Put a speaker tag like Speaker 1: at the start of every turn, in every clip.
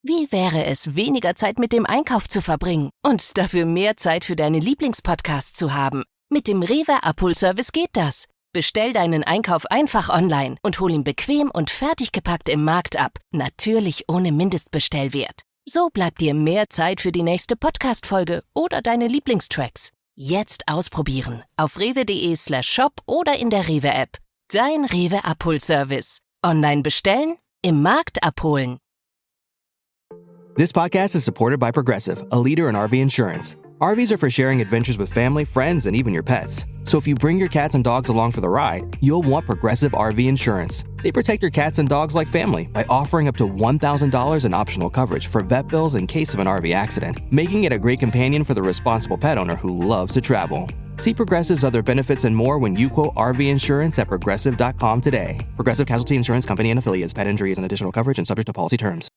Speaker 1: Wie wäre es, weniger Zeit mit dem Einkauf zu verbringen und dafür mehr Zeit für deine Lieblingspodcasts zu haben? Mit dem Rewe Abholservice geht das. Bestell deinen Einkauf einfach online und hol ihn bequem und fertig gepackt im Markt ab. Natürlich ohne Mindestbestellwert. So bleibt dir mehr Zeit für die nächste Podcast-Folge oder deine Lieblingstracks. Jetzt ausprobieren auf rewe.de/shop oder in der Rewe-App. Dein Rewe Abholservice. Online bestellen, im Markt abholen.
Speaker 2: This podcast is supported by Progressive, a leader in RV insurance. RVs are for sharing adventures with family, friends, and even your pets. So if you bring your cats and dogs along for the ride, you'll want Progressive RV insurance. They protect your cats and dogs like family by offering up to $1,000 in optional coverage for vet bills in case of an RV accident, making it a great companion for the responsible pet owner who loves to travel. See Progressive's other benefits and more when you quote RV insurance at Progressive.com today. Progressive Casualty Insurance Company and Affiliates. Pet injury is an additional coverage and subject to policy terms.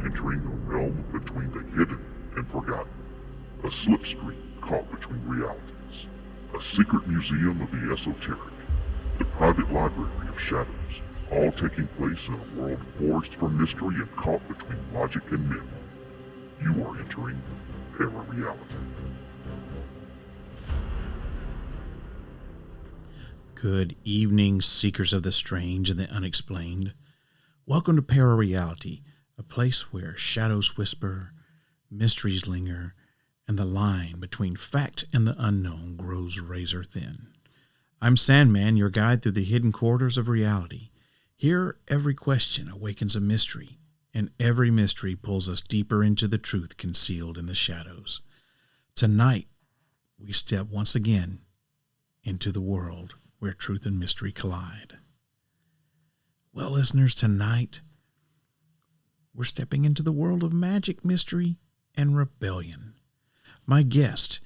Speaker 3: Entering a realm between the hidden and forgotten, a slipstream caught between realities, a secret museum of the esoteric, the private library of shadows, all taking place in a world forged from mystery and caught between logic and myth. You are entering Parareality.
Speaker 4: Good evening, seekers of the strange and the unexplained. Welcome to Parareality, a place where shadows whisper, mysteries linger, and the line between fact and the unknown grows razor thin. I'm Sandman, your guide through the hidden corridors of reality. Here, every question awakens a mystery, and every mystery pulls us deeper into the truth concealed in the shadows. Tonight, we step once again into the world where truth and mystery collide. Well, listeners, tonight, we're stepping into the world of magic, mystery, and rebellion. My guest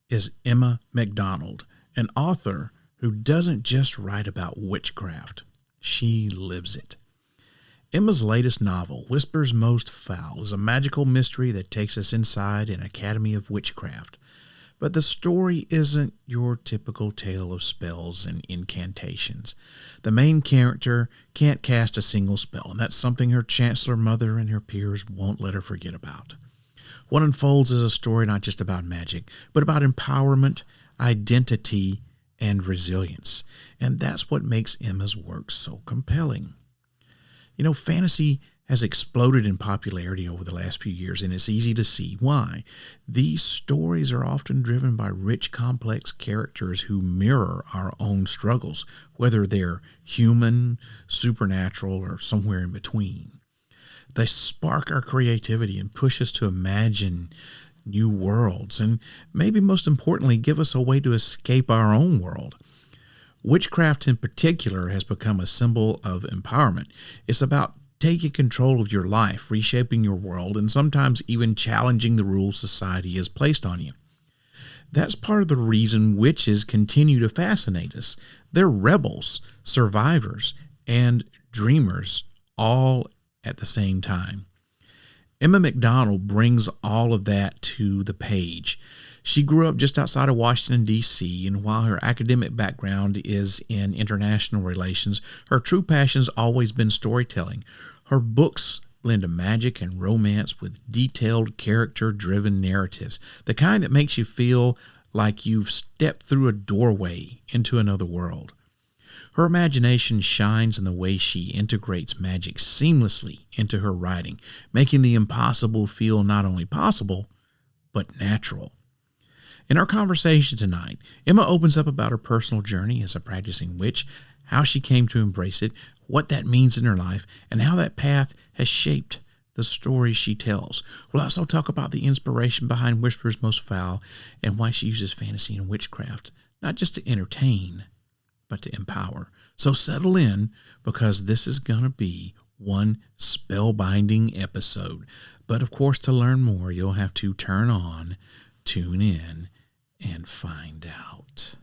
Speaker 4: is Emma MacDonald, an author who doesn't just write about witchcraft. She lives it. Emma's latest novel, Whispers Most Foul, is a magical mystery that takes us inside an academy of witchcraft. But the story isn't your typical tale of spells and incantations. The main character can't cast a single spell, and that's something her chancellor mother and her peers won't let her forget about. What unfolds is a story not just about magic, but about empowerment, identity, and resilience. And that's what makes Emma's work so compelling. You know, fantasy has exploded in popularity over the last few years, and it's easy to see why. These stories are often driven by rich, complex characters who mirror our own struggles, whether they're human, supernatural, or somewhere in between. They spark our creativity and push us to imagine new worlds, and maybe most importantly, give us a way to escape our own world. Witchcraft in particular has become a symbol of empowerment. It's about taking control of your life, reshaping your world, and sometimes even challenging the rules society has placed on you. That's part of the reason witches continue to fascinate us. They're rebels, survivors, and dreamers all at the same time. Emma MacDonald brings all of that to the page. She grew up just outside of Washington, D.C., and while her academic background is in international relations, her true passion's always been storytelling. Her books blend of magic and romance with detailed, character-driven narratives, the kind that makes you feel like you've stepped through a doorway into another world. Her imagination shines in the way she integrates magic seamlessly into her writing, making the impossible feel not only possible, but natural. In our conversation tonight, Emma opens up about her personal journey as a practicing witch, how she came to embrace it, what that means in her life, and how that path has shaped the stories she tells. We'll also talk about the inspiration behind Whisper's Most Foul and why she uses fantasy and witchcraft, not just to entertain, but to empower. So settle in, because this is going to be one spellbinding episode. But of course, to learn more, you'll have to turn on, tune in, and find out.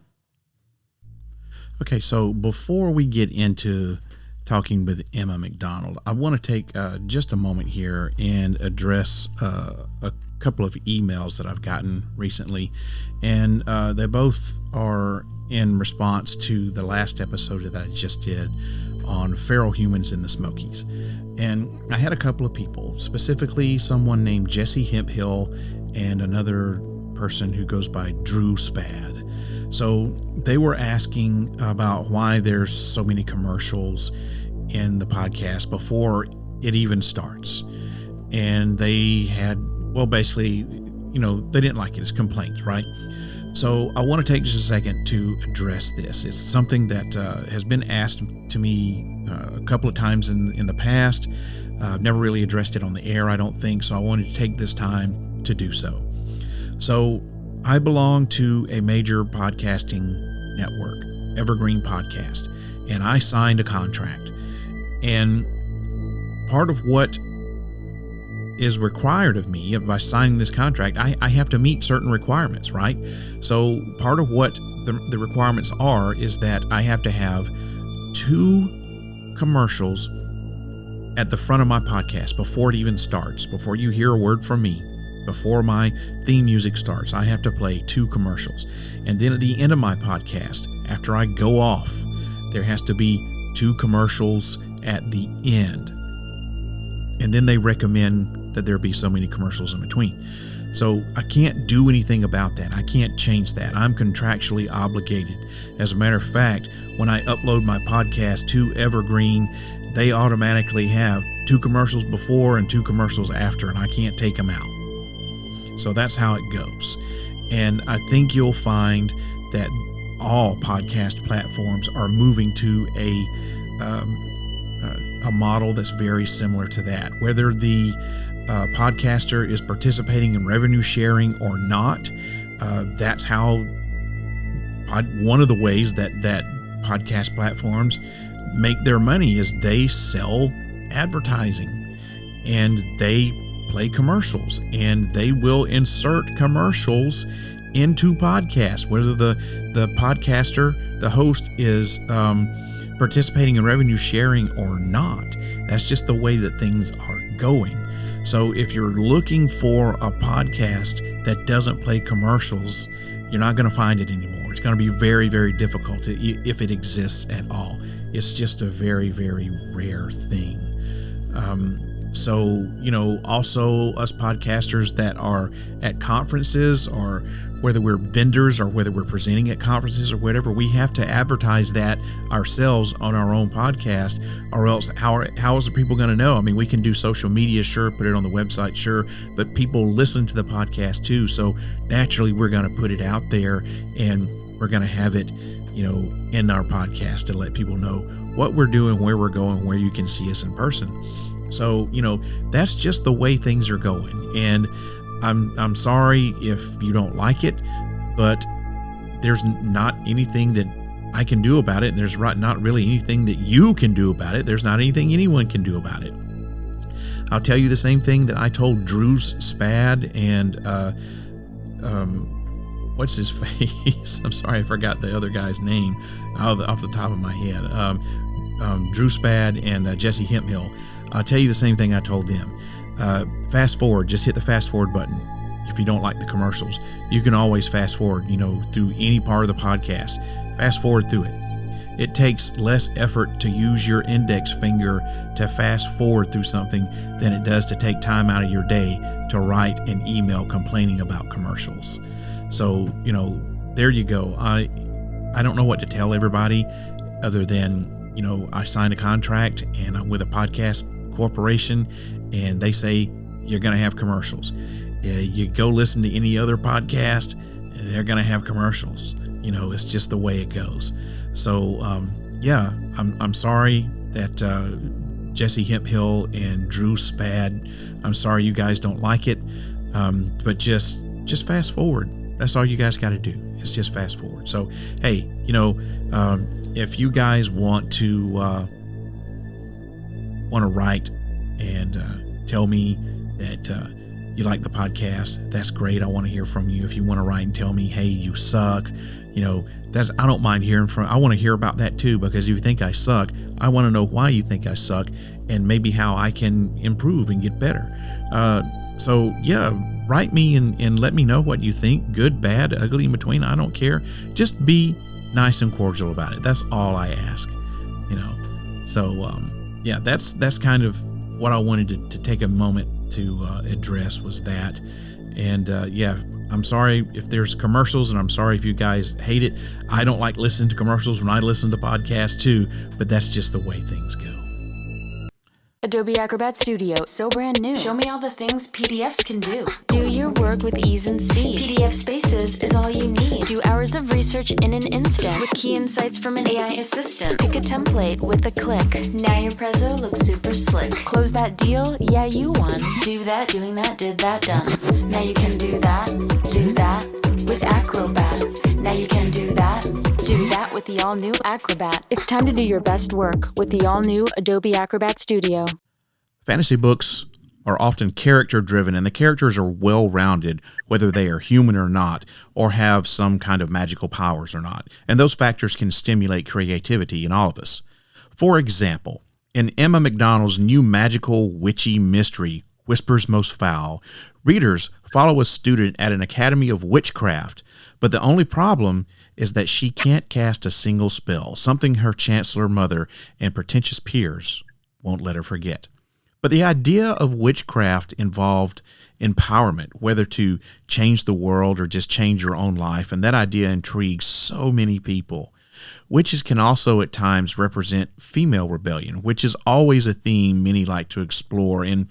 Speaker 4: Okay, so before we get into talking with Emma MacDonald, I want to take just a moment here and address a couple of emails that I've gotten recently, and they both are in response to the last episode that I just did on feral humans in the Smokies. And I had a couple of people, specifically someone named Jesse Hemphill and another person who goes by Drew Spad. So they were asking about why there's so many commercials in the podcast before it even starts. And they had, well, basically, they didn't like it. It's complaints, right? So I want to take just a second to address this. It's something that has been asked to me a couple of times in the past. I've never really addressed it on the air, I don't think, so I wanted to take this time to do so. So I belong to a major podcasting network, Evergreen Podcast, and I signed a contract. And part of what is required of me by signing this contract, I have to meet certain requirements, right? So part of what the requirements are is that I have to have 2 commercials at the front of my podcast before it even starts, before you hear a word from me. Before my theme music starts, I have to play 2 commercials. And then at the end of my podcast, after I go off, there has to be 2 commercials at the end. And then they recommend that there be so many commercials in between. So I can't do anything about that. I can't change that. I'm contractually obligated. As a matter of fact, when I upload my podcast to Evergreen, they automatically have 2 commercials before and 2 commercials after, and I can't take them out. So that's how it goes. And I think you'll find that all podcast platforms are moving to a model that's very similar to that. Whether the podcaster is participating in revenue sharing or not, that's how one of the ways that podcast platforms make their money is they sell advertising, and they play commercials, and they will insert commercials into podcasts, whether the podcaster, the host, is participating in revenue sharing or not. That's just the way that things are going. So if you're looking for a podcast that doesn't play commercials, you're not going to find it anymore. It's going to be very, very difficult if it exists at all. It's just a very, very rare thing. So, also us podcasters that are at conferences, or whether we're vendors or whether we're presenting at conferences or whatever, we have to advertise that ourselves on our own podcast, or else how is the people going to know? I mean, we can do social media, sure, put it on the website, sure, but people listen to the podcast too. So naturally, we're going to put it out there, and we're going to have it, in our podcast to let people know what we're doing, where we're going, where you can see us in person. So, that's just the way things are going. And I'm sorry if you don't like it, but there's not anything that I can do about it. And there's not really anything that you can do about it. There's not anything anyone can do about it. I'll tell you the same thing that I told Drew Spad and, what's his face? I'm sorry, I forgot the other guy's name off the top of my head. Drew Spad and Jesse Hemphill. I'll tell you the same thing I told them. Fast forward, just hit the fast forward button. If you don't like the commercials, you can always fast forward, through any part of the podcast. Fast forward through it. It takes less effort to use your index finger to fast forward through something than it does to take time out of your day to write an email complaining about commercials. So, there you go. I don't know what to tell everybody other than, I signed a contract and I'm with a podcast corporation and they say you're going to have commercials. You go listen to any other podcast, they're going to have commercials. It's just the way it goes. So, I'm sorry that Jesse Hemphill and Drew Spad, I'm sorry you guys don't like it, but just fast forward. That's all you guys got to do. It's just fast forward. So, hey, if you guys want to write and tell me that you like the podcast, that's great. I want to hear from you. If you want to write and tell me, hey, you suck, I don't mind hearing from. I want to hear about that too, because if you think I suck, I want to know why you think I suck and maybe how I can improve and get better. So yeah, write me and let me know what you think. Good, bad, ugly, in between. I don't care. Just be nice and cordial about it. That's all I ask. So yeah, that's kind of what I wanted to take a moment to address was that. And yeah, I'm sorry if there's commercials, and I'm sorry if you guys hate it. I don't like listening to commercials when I listen to podcasts too, but that's just the way things go.
Speaker 5: Adobe Acrobat Studio, so brand new. Show me all the things PDFs can do. Do your work with ease and speed. PDF Spaces is all you need. Do hours of research in an instant with key insights from an AI assistant. Pick a template with a click. Now your prezzo looks super slick. Close that deal? Yeah, you won. Do that, doing that, did that, done. Now you can do that with Acrobat. Now you can do that with the all-new Acrobat. It's time to do your best work with the all-new Adobe Acrobat Studio.
Speaker 4: Fantasy books are often character-driven, and the characters are well-rounded, whether they are human or not, or have some kind of magical powers or not. And those factors can stimulate creativity in all of us. For example, in Emma MacDonald's new magical witchy mystery, Whispers Most Foul, readers follow a student at an academy of witchcraft, but the only problem is that she can't cast a single spell, something her chancellor mother and pretentious peers won't let her forget. But the idea of witchcraft involved empowerment, whether to change the world or just change your own life, and that idea intrigues so many people. Witches can also at times represent female rebellion, which is always a theme many like to explore, and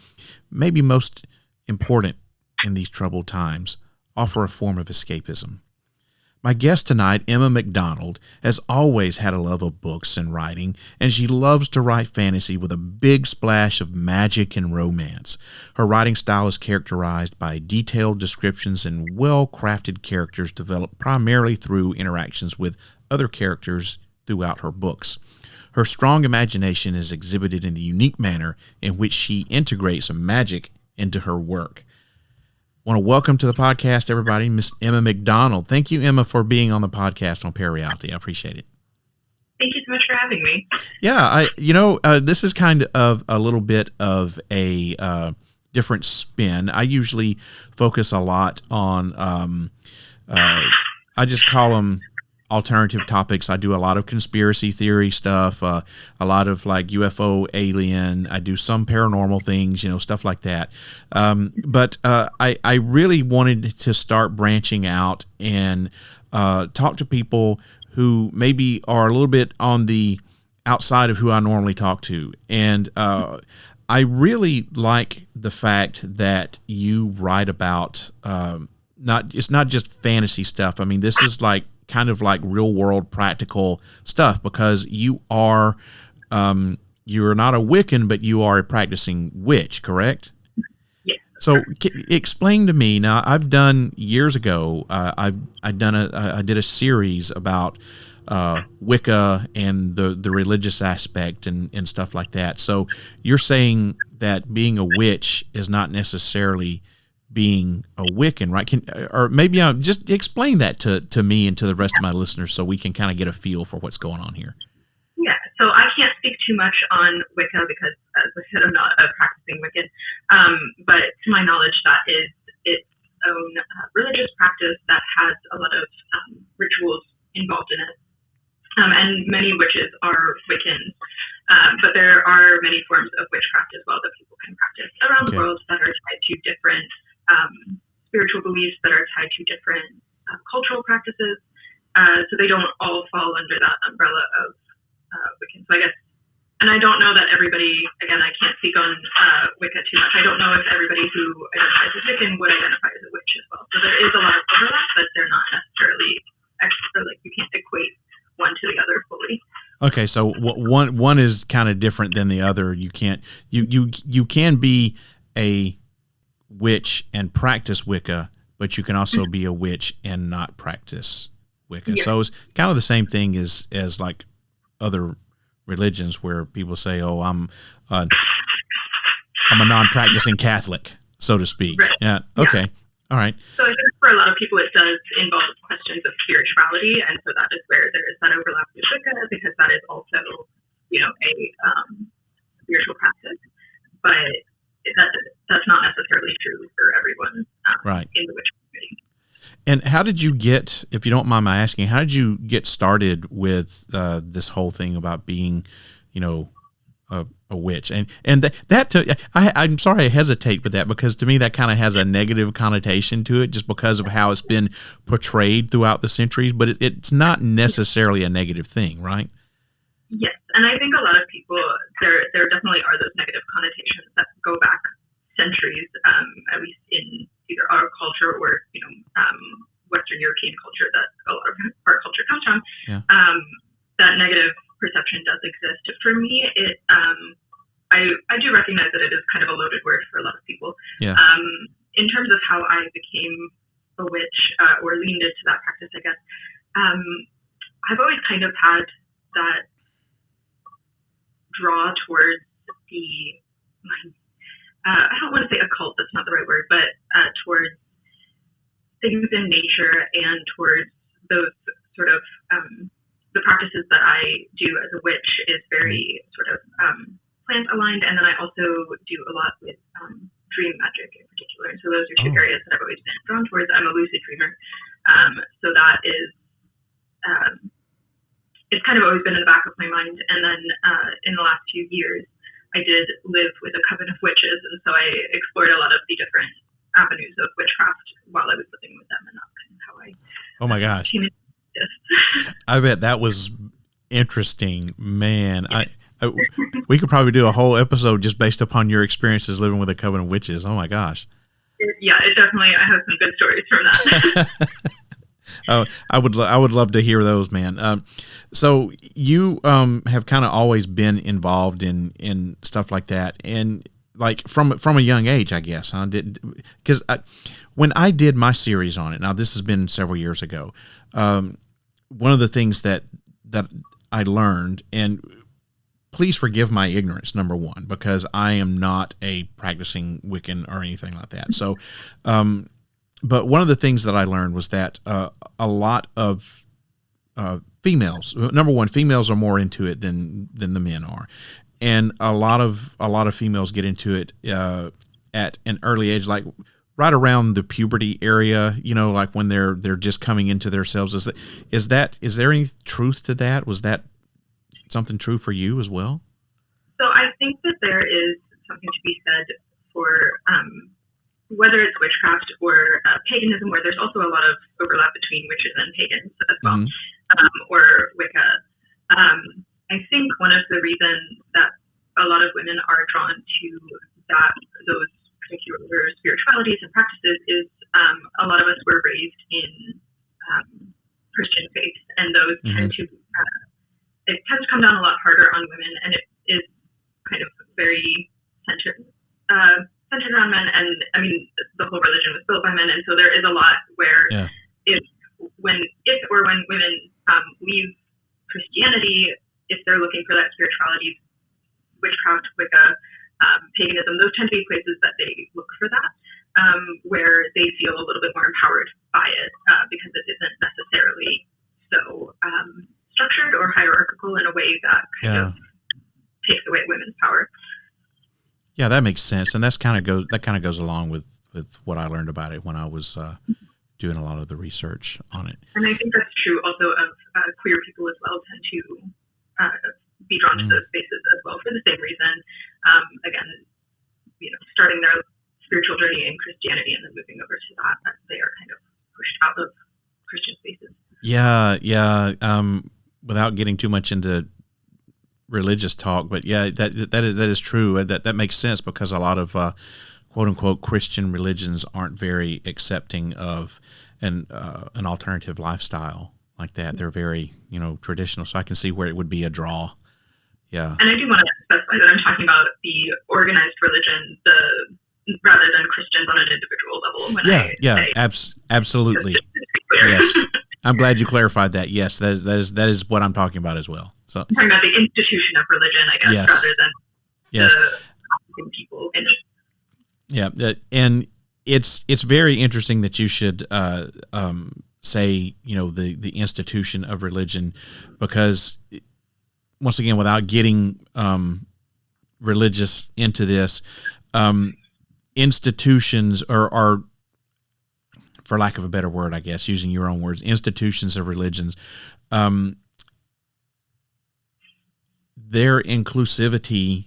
Speaker 4: maybe most important in these troubled times, offer a form of escapism. My guest tonight, Emma MacDonald, has always had a love of books and writing, and she loves to write fantasy with a big splash of magic and romance. Her writing style is characterized by detailed descriptions and well-crafted characters developed primarily through interactions with other characters throughout her books. Her strong imagination is exhibited in the unique manner in which she integrates magic into her work. I want to welcome to the podcast, everybody, Miss Emma MacDonald. Thank you, Emma, for being on the podcast on Parareality. I appreciate it.
Speaker 6: Thank you so much for having me.
Speaker 4: Yeah, this is kind of a little bit of a different spin. I usually focus a lot on, I just call them alternative topics. I do a lot of conspiracy theory stuff, a lot of like UFO, alien. I do some paranormal things, stuff like that. But I really wanted to start branching out and talk to people who maybe are a little bit on the outside of who I normally talk to. And I really like the fact that you write about it's not just fantasy stuff. I mean, this is like kind of like real world practical stuff, because you are you're not a Wiccan, but you are a practicing witch, correct?
Speaker 6: Yes.
Speaker 4: So explain to me now. I've done years ago. I did a series about Wicca and the religious aspect and stuff like that. So you're saying that being a witch is not necessarily being a Wiccan, right? Or maybe just explain that to me and to the rest of my listeners so we can kind of get a feel for what's going on here.
Speaker 6: Yeah, so I can't speak too much on Wicca because, as I said, I'm not a practicing Wiccan. But to my knowledge, that is its own religious practice that has a lot of rituals involved in it. And many witches are Wiccans. But there are many forms of witchcraft as well that people can practice around the world that are tied to different spiritual beliefs, that are tied to different cultural practices. So they don't all fall under that umbrella of Wiccan. So I guess, and I don't know that everybody, again, I can't speak on Wicca too much. I don't know if everybody who identifies as Wiccan would identify as a witch as well. So there is a lot of overlap, but they're not necessarily extra, like you can't equate one to the other fully.
Speaker 4: Okay, so one is kind of different than the other. You can't you can be a witch and practice Wicca, but you can also be a witch and not practice Wicca. Yeah. So it's kind of the same thing as like other religions where people say, "Oh, I'm a non-practicing Catholic," so to speak. Right. Yeah. Okay. Yeah. All right.
Speaker 6: So I think for a lot of people, it does involve questions of spirituality, and so that is where there is that overlap with Wicca, because that is also, a spiritual practice. But that's not necessarily true for everyone
Speaker 4: right.
Speaker 6: in the witch community.
Speaker 4: And how did you get, if you don't mind my asking, how did you get started with this whole thing about being, a witch? And I'm sorry I hesitate with that, because to me that kind of has a negative connotation to it just because of how it's been portrayed throughout the centuries, but it's not necessarily a negative thing, right?
Speaker 6: Yes, and I think a lot of people, there definitely are those negative connotations that go back centuries, at least in either our culture or, Western European culture that a lot of our culture comes from. Yeah. That negative perception does exist. For me, I do recognize that it is kind of a loaded word for a lot of people.
Speaker 4: Yeah.
Speaker 6: In terms of how I became a witch or leaned into that practice, I guess, I've always kind of had that draw towards the, I don't want to say occult, that's not the right word, but towards things in nature and towards those sort of, the practices that I do as a witch is very sort of plant aligned, and then I also do a lot with dream magic in particular. And so those are two areas that I've always been drawn towards. I'm a lucid dreamer, so that is it's kind of always been in the back of my mind. And then in the last few years, I did live with a coven of witches, and so I explored a lot of the different avenues of witchcraft while I was living with them, and that's kind of how I.
Speaker 4: Oh my gosh! I bet that was interesting, man. We could probably do a whole episode just based upon your experiences living with a coven of witches. Oh my gosh.
Speaker 6: Yeah, it definitely. I have some good stories from that.
Speaker 4: Oh, I would love to hear those, man. So you have kind of always been involved in stuff like that, and like from a young age, I guess, huh? Because when I did my series on it, now this has been several years ago. One of the things that I learned, and please forgive my ignorance, number one, because I am not a practicing Wiccan or anything like that. So, but one of the things that I learned was that a lot of females, number one, females are more into it than the men are, and a lot of females get into it at an early age, like right around the puberty area, like when they're just coming into themselves. Is there any truth to that? Was that something true for you as well?
Speaker 6: So I think that there is something to be said for whether it's witchcraft or paganism, where there's also a lot of overlap between witches and pagans as well, or Wicca. I think one of the reasons that a lot of women are drawn to those particular spiritualities and practices is a lot of us were raised in Christian faith, and those tend to come down a lot harder on women, and it is kind of very centered around men. And I mean, the whole religion was built by men, and so there is a lot where if when women leave Christianity, if they're looking for that spirituality, witchcraft, Wicca, paganism, those tend to be places that they look for that, where they feel a little bit more empowered by it, because it isn't necessarily so structured or hierarchical in a way that kind of takes away women's power.
Speaker 4: Yeah, that makes sense, and that kind of goes along with what I learned about it when I was doing a lot of the research on it.
Speaker 6: And I think that's true also of queer people as well, tend to be drawn to those spaces as well for the same reason. Again, starting their spiritual journey in Christianity and then moving over to that, they are kind of pushed out of
Speaker 4: Yeah. Without getting too much into religious talk, but yeah, that is true. That makes sense because a lot of quote unquote Christian religions aren't very accepting of an alternative lifestyle like that. They're very traditional. So I can see where it would be a draw. Yeah.
Speaker 6: And I do want to specify that I'm talking about the organized religion, rather than Christians on an individual level.
Speaker 4: Absolutely. Yes. I'm glad you clarified that. Yes, that is what I'm talking about as well. So
Speaker 6: I'm talking about the institution of religion, I guess, rather than the people in it.
Speaker 4: Yeah, and it's very interesting that you should say the institution of religion, because once again, without getting religious into this, institutions are, for lack of a better word, I guess, using your own words, institutions of religions, their inclusivity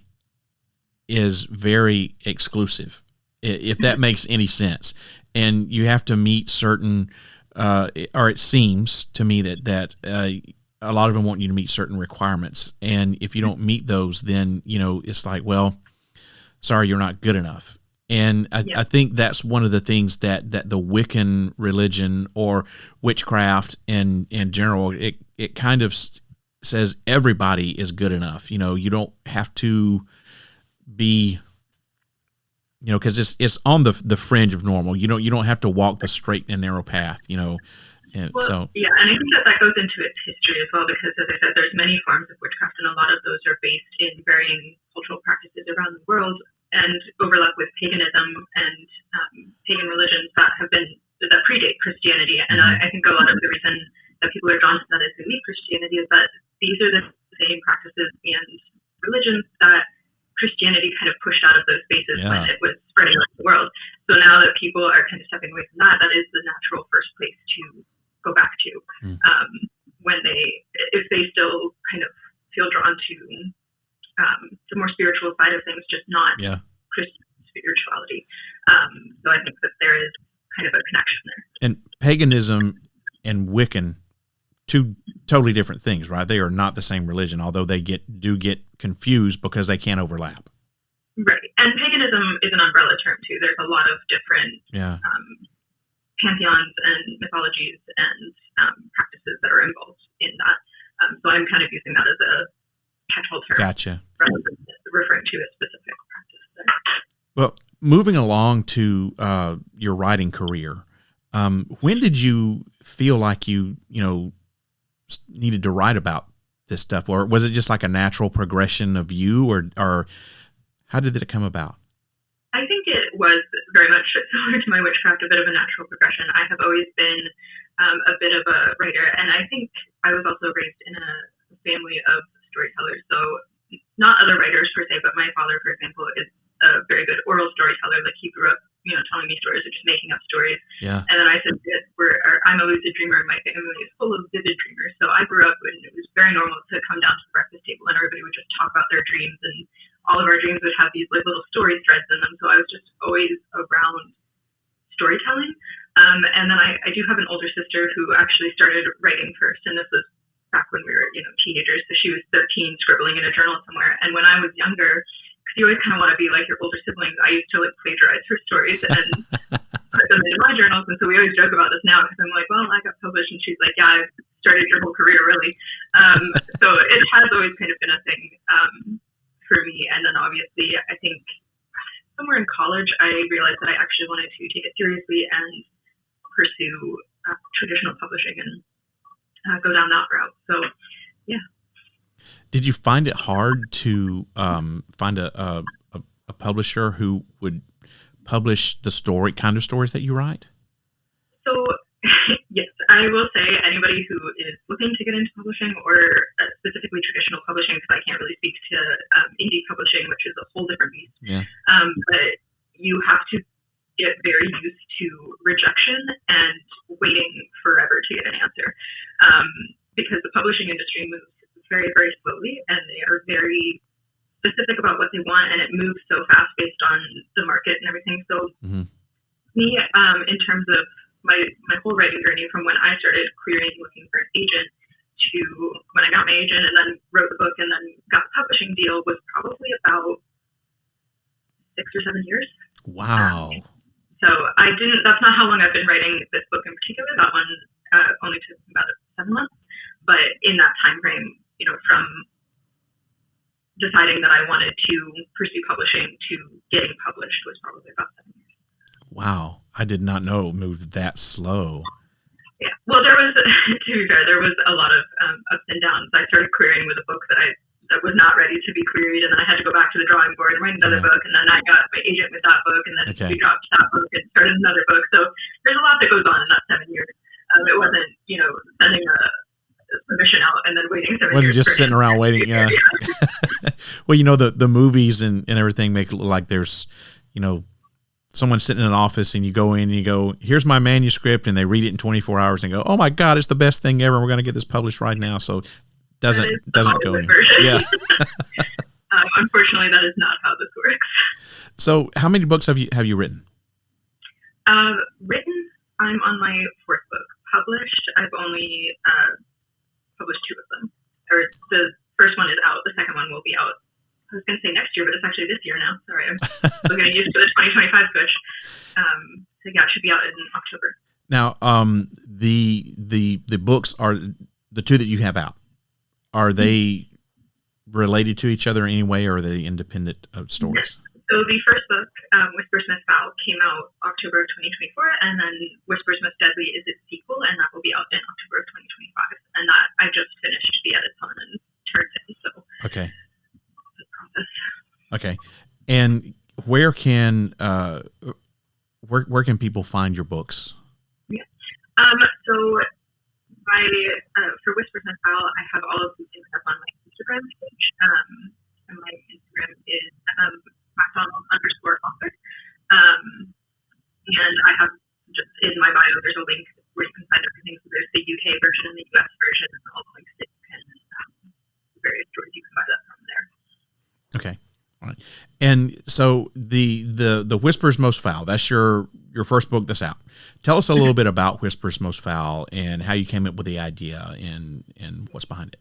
Speaker 4: is very exclusive, if that makes any sense. And you have to meet certain, or it seems to me that a lot of them want you to meet certain requirements. And if you don't meet those, then, it's like, well, sorry, you're not good enough. And I think that's one of the things that the Wiccan religion or witchcraft in general, it kind of says everybody is good enough. You don't have to be, because it's on the fringe of normal. You don't have to walk the straight and narrow path. And
Speaker 6: and I think that goes into its history as well, because as I said, there's many forms of witchcraft, and a lot of those are based in varying cultural practices around the world and overlap with paganism and pagan religions that predate Christianity. And I think a lot of the reason that people are drawn to that as they leave Christianity is that these are the same practices and religions that Christianity kind of pushed out of those spaces when it was spreading around the world. So now that people are kind of stepping away from that is the natural first place to go back to if they still kind of feel drawn to the more spiritual side of things, just not Christian spirituality. So I think that there is kind of a connection there.
Speaker 4: And paganism and Wiccan, two totally different things, right? They are not the same religion, although they do get confused because they can't overlap.
Speaker 6: Right. And paganism is an umbrella term too. There's a lot of different pantheons and mythologies and practices that are involved in that. So I'm kind of using that as a catch-all term.
Speaker 4: Gotcha.
Speaker 6: Rather than referring to a specific practice there.
Speaker 4: Well, moving along to your writing career, when did you feel like you needed to write about this stuff, or was it just like a natural progression of you, or how did it come about?
Speaker 6: I think it was very much similar to my witchcraft, a bit of a natural progression. I have always been a bit of a writer, and I think I was also raised in a family of storytellers. So not other writers per se, but my father, for example, is a very good oral storyteller. Like he grew up, telling me stories or just making up stories.
Speaker 4: Yeah.
Speaker 6: And then I said, I'm a lucid dreamer, and my family is full of vivid dreamers. So I grew up when it was very normal to come down to the breakfast table and everybody would just talk about their dreams, and all of our dreams would have these like little story threads in them. So I was just always around storytelling. And then I do have an older sister who actually started writing first, and this was back when we were, teenagers. So she was 13, scribbling in a journal somewhere. And when I was younger, because you always kind of want to be like your older siblings, I used to like plagiarize her stories and put them into my journals. And so we always joke about this now because I'm like, well, I got published, and she's like, yeah, I've started your whole career really. So it has always kind of been a thing for me. And then obviously, I think somewhere in college, I realized that I actually wanted to take it seriously and pursue traditional publishing and go down that route. So, yeah.
Speaker 4: Did you find it hard to find a publisher who would publish the kind of stories that you write?
Speaker 6: So, yes, I will say anybody who is looking to get into publishing, or specifically traditional publishing, because I can't really speak to indie publishing, which is a whole different beast.
Speaker 4: Yeah.
Speaker 6: But you have to get very used to rejection and waiting forever to get an answer, because the publishing industry moves very, very slowly, and they are very specific about what they want, and it moves so fast based on the market and everything. So me, in terms of my whole writing journey from when I started querying, looking for an agent, to when I got my agent and then wrote the book and then got the publishing deal was probably about 6 or 7 years.
Speaker 4: Wow.
Speaker 6: So that's not how long I've been writing this book in particular. That one only took about 7 months. But in that time frame, from deciding that I wanted to pursue publishing to getting published was probably about 7 years.
Speaker 4: Wow. I did not know it moved that slow.
Speaker 6: Yeah. Well, there was, to be fair, there was a lot of ups and downs. I started querying with a book that was not ready to be queried, and then I had to go back to the drawing board and write another book, and then I got my agent with that book, and then we dropped that book and started another book. So there's a lot that goes on in that 7 years. It wasn't, sending a submission out and then waiting 7 years.
Speaker 4: Wasn't just sitting around waiting, yeah. Well, the movies and everything make it look like there's, someone sitting in an office and you go in and you go, here's my manuscript, and they read it in 24 hours and go, oh my God, it's the best thing ever. We're going to get this published right now. So doesn't go in. Yeah.
Speaker 6: Unfortunately, that is not how this works.
Speaker 4: So how many books have you written?
Speaker 6: Written, I'm on my 4th book. Published, I've only published 2 of them. Or the first one is out. The second one will be out. I was going to say next year, but it's actually this year now. Sorry, I'm still getting used to the 2025 switch. So yeah, it should be out in October.
Speaker 4: Now, the books are the 2 that you have out. Are they related to each other in any way, or are they independent stories?
Speaker 6: So the first book, Whispers Most Foul, came out October of 2024, and then Whispers Most Deadly is its sequel, and that will be out in October of 2025. And that I just finished the edits on and turned in. So
Speaker 4: okay. Okay. And where can people find your books?
Speaker 6: Yeah. So for Whispers Most Foul, I have all of these things up on my Instagram page. And my Instagram is MacDonald_author. And I have just in my bio, there's a link where you can find everything. So there's the UK version and the US version, and all the links that you can, various stories you can buy that from there.
Speaker 4: Okay. All right. And so the Whispers Most Foul, that's your first book that's out. Tell us a little bit about Whispers Most Foul and how you came up with the idea and what's behind it.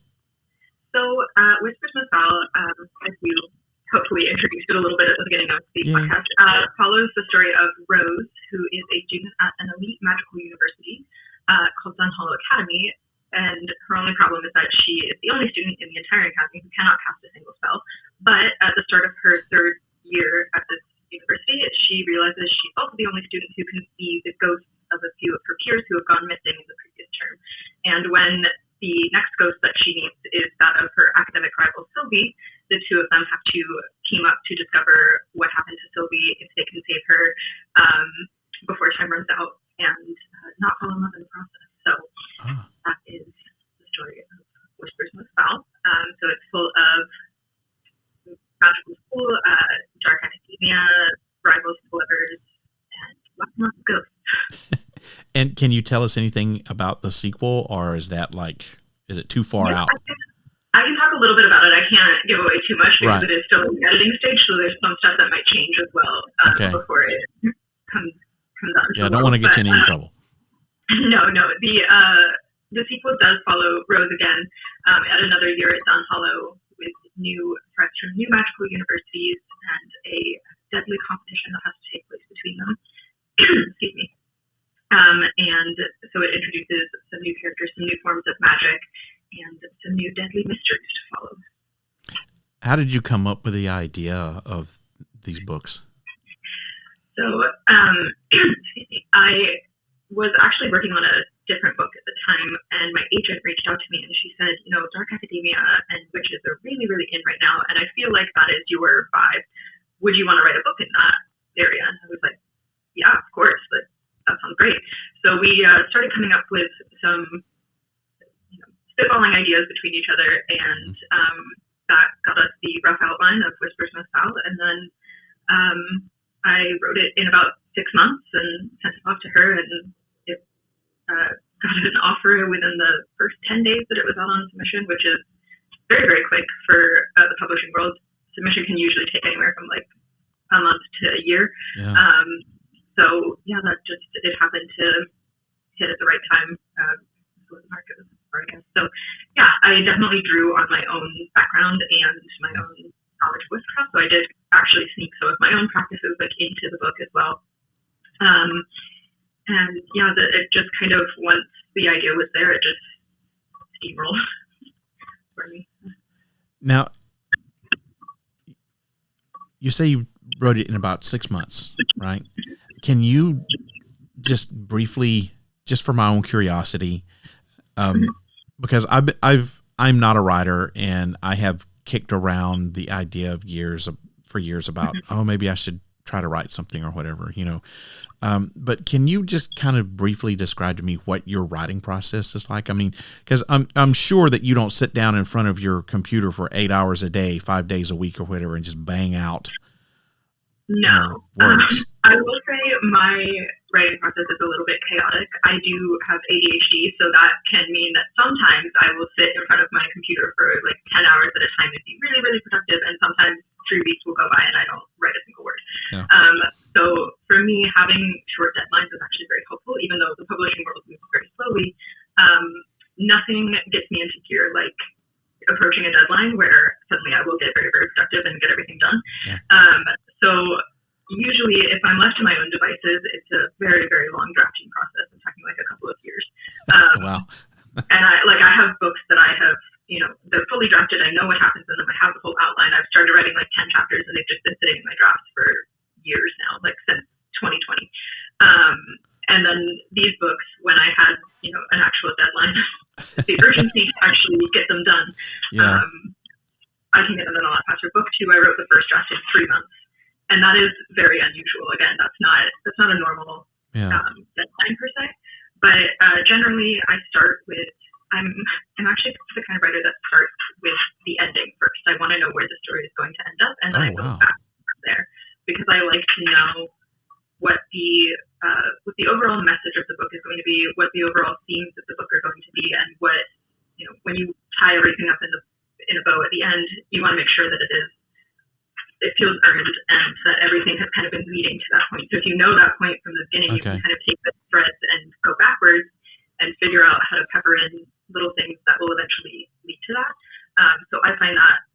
Speaker 6: So Whispers Most Foul, as you hopefully introduced it a little bit at the beginning of the podcast, follows the story of Rose, who is a student at an elite magical university called Dunhollow Academy. And her only problem is that she is the only student in the entire academy who cannot cast a single spell. But at the start of her 3rd year at this university, she realizes she's also the only student who can see the ghosts of a few of her peers who have gone missing in the previous term. And when the next ghost that she meets is that of her academic rival, Sylvie, the 2 of them have to team up to discover what happened to Sylvie, if they can save her before time runs out, and not fall in love in the process. So that is the story of Whispers Most Foul. So it's full of magical school, dark academia, rivals, lovers, and lots and lots of ghosts.
Speaker 4: And can you tell us anything about the sequel, or is it too far out?
Speaker 6: I can talk a little bit about it. I can't give away too much because
Speaker 4: Right.
Speaker 6: it is still in the editing stage, so there's some stuff that might change as well before it comes out.
Speaker 4: Yeah, I don't want to get you in any trouble.
Speaker 6: No. The sequel does follow Rose again at another year at Dunhollow with new threats from new magical universities and a deadly competition that has to take place between them. Excuse me. And so it introduces some new characters, some new forms of magic, and some new deadly mysteries to follow.
Speaker 4: How did you come up with the idea of these books?
Speaker 6: So I was actually working on a different book at the time, and my agent reached out to me and she said, dark academia and witches are really, really in right now, and I feel like that is your vibe. Would you want to write a book in that area? And I was like, yeah, of course. That sounds great. So we started coming up with some spitballing ideas between each other, and that got us the rough outline of Whispers Most Foul. And then I wrote it in about 6 months and sent it off to her, and it got an offer within the first 10 days that it was out on submission, which is very, very quick for the publishing world. Submission can usually take anywhere from like a month to a year.
Speaker 4: Yeah.
Speaker 6: So yeah, it happened to hit at the right time. When the market was for, I guess. So yeah, I definitely drew on my own background and my own knowledge of witchcraft. So I did actually sneak some of my own practices like into the book as well. And yeah, it just kind of, once the idea was there, it just steamrolled for me.
Speaker 4: Now, you say you wrote it in about 6 months, right? Can you just briefly, just for my own curiosity, because I'm not a writer, and I have kicked around the idea for years about, oh, maybe I should try to write something or whatever, but can you just kind of briefly describe to me what your writing process is like? I mean, because I'm sure that you don't sit down in front of your computer for 8 hours a day, 5 days a week or whatever, and just bang out words.
Speaker 6: I will say my writing process is a little bit chaotic. I do have ADHD, so that can mean that sometimes I will sit in front of my computer for like 10 hours at a time and be really, really productive, and sometimes 3 weeks will go by and I don't write a single word.
Speaker 4: Yeah.
Speaker 6: So for me, having short deadlines is actually very helpful, even though the publishing world moves very slowly. Nothing gets me into gear like approaching a deadline where suddenly I will get very, very productive and get everything done.
Speaker 4: Yeah.
Speaker 6: So usually if I'm left to my own devices, it's a very, very long drafting process. I'm talking like a couple of years.
Speaker 4: Wow.
Speaker 6: And I have books that I have, they're fully drafted. I know what happens in them. I have the whole outline. I've started writing like 10 chapters and they've just been sitting in my drafts for years now, like since 2020. And then these books, when I had, an actual deadline, the urgency to actually get them done, I can get them done a lot faster. Book 2, I wrote the first draft in 3 months. And that is very unusual. Again, that's not a normal deadline per se. But generally, I start with, I'm actually the kind of writer that starts with the ending first. I want to know where the story is going to end up, and then I go back from there, because I like to know what the overall message of the book is going to be, what the overall themes of the book are going to be, and what, when you tie everything up in a bow at the end, you want to make sure that it feels earned and that everything has kind of been leading to that point. So if you know that point from the beginning, you can kind of take the threads and go backwards and figure out how to pepper in little things that will eventually lead to that. So I find that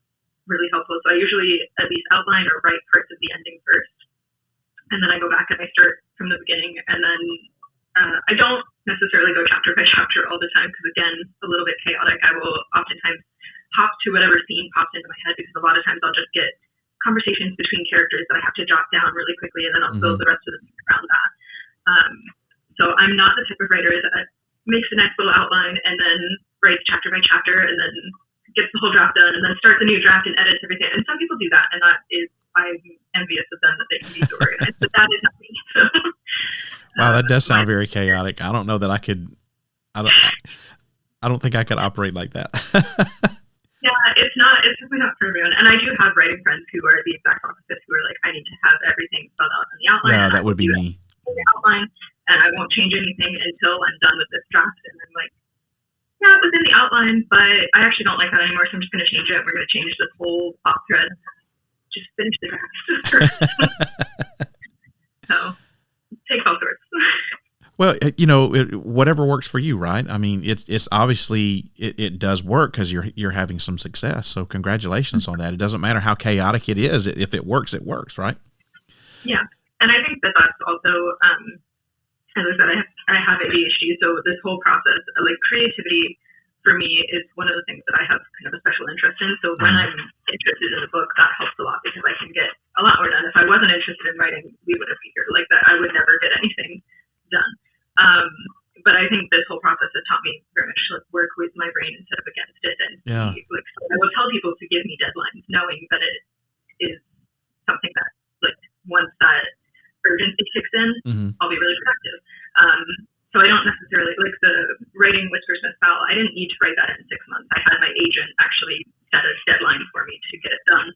Speaker 6: really helpful. So I usually at least outline or write parts of the ending first, and then I go back and I start from the beginning. And then I don't necessarily go chapter by chapter all the time, because again, a little bit chaotic. I will oftentimes hop to whatever scene pops into my head, because a lot of times I'll just get conversations between characters that I have to jot down really quickly, and then I'll build the rest of the scene around that. So I'm not the type of writer that makes a nice little outline and then writes chapter by chapter and then gets the whole draft done and then starts a new draft and edits everything. And some people do that, and I'm envious of them that they can be so organized, but that is not me. So,
Speaker 4: wow, that does sound very chaotic. I don't know that I could. I don't think I could operate like that.
Speaker 6: Yeah, it's definitely not for everyone. And I do have writing friends who are the exact opposite, who are like, I need to have everything spelled out in the outline.
Speaker 4: Yeah, that would be me.
Speaker 6: The outline, and I won't change anything until I'm done with this draft. And I'm like, yeah, it was in the outline, but I actually don't like that anymore, so I'm just going to change it. We're going to change this whole plot thread. Just finish the draft first. So, it takes all sorts.
Speaker 4: Well, whatever works for you, right? I mean, it's obviously it does work because you're having some success. So congratulations on that. It doesn't matter how chaotic it is. If it works, right?
Speaker 6: Yeah, and I think that's also, as I said, I have ADHD, so this whole process, like creativity, for me is one of the things that I have kind of a special interest in. So when I'm interested in a book, that helps a lot, because I can get a lot more done. If I wasn't interested in writing, we would have figured like that I would never get anything done. But I think this whole process has taught me very much to work with my brain instead of against it. And so I will tell people to give me deadlines, knowing that it is something that, like, once that urgency kicks in, I'll be really productive. So I don't necessarily, like the writing Whispers Miss Fowl, I didn't need to write that in 6 months. I had my agent actually set a deadline for me to get it done.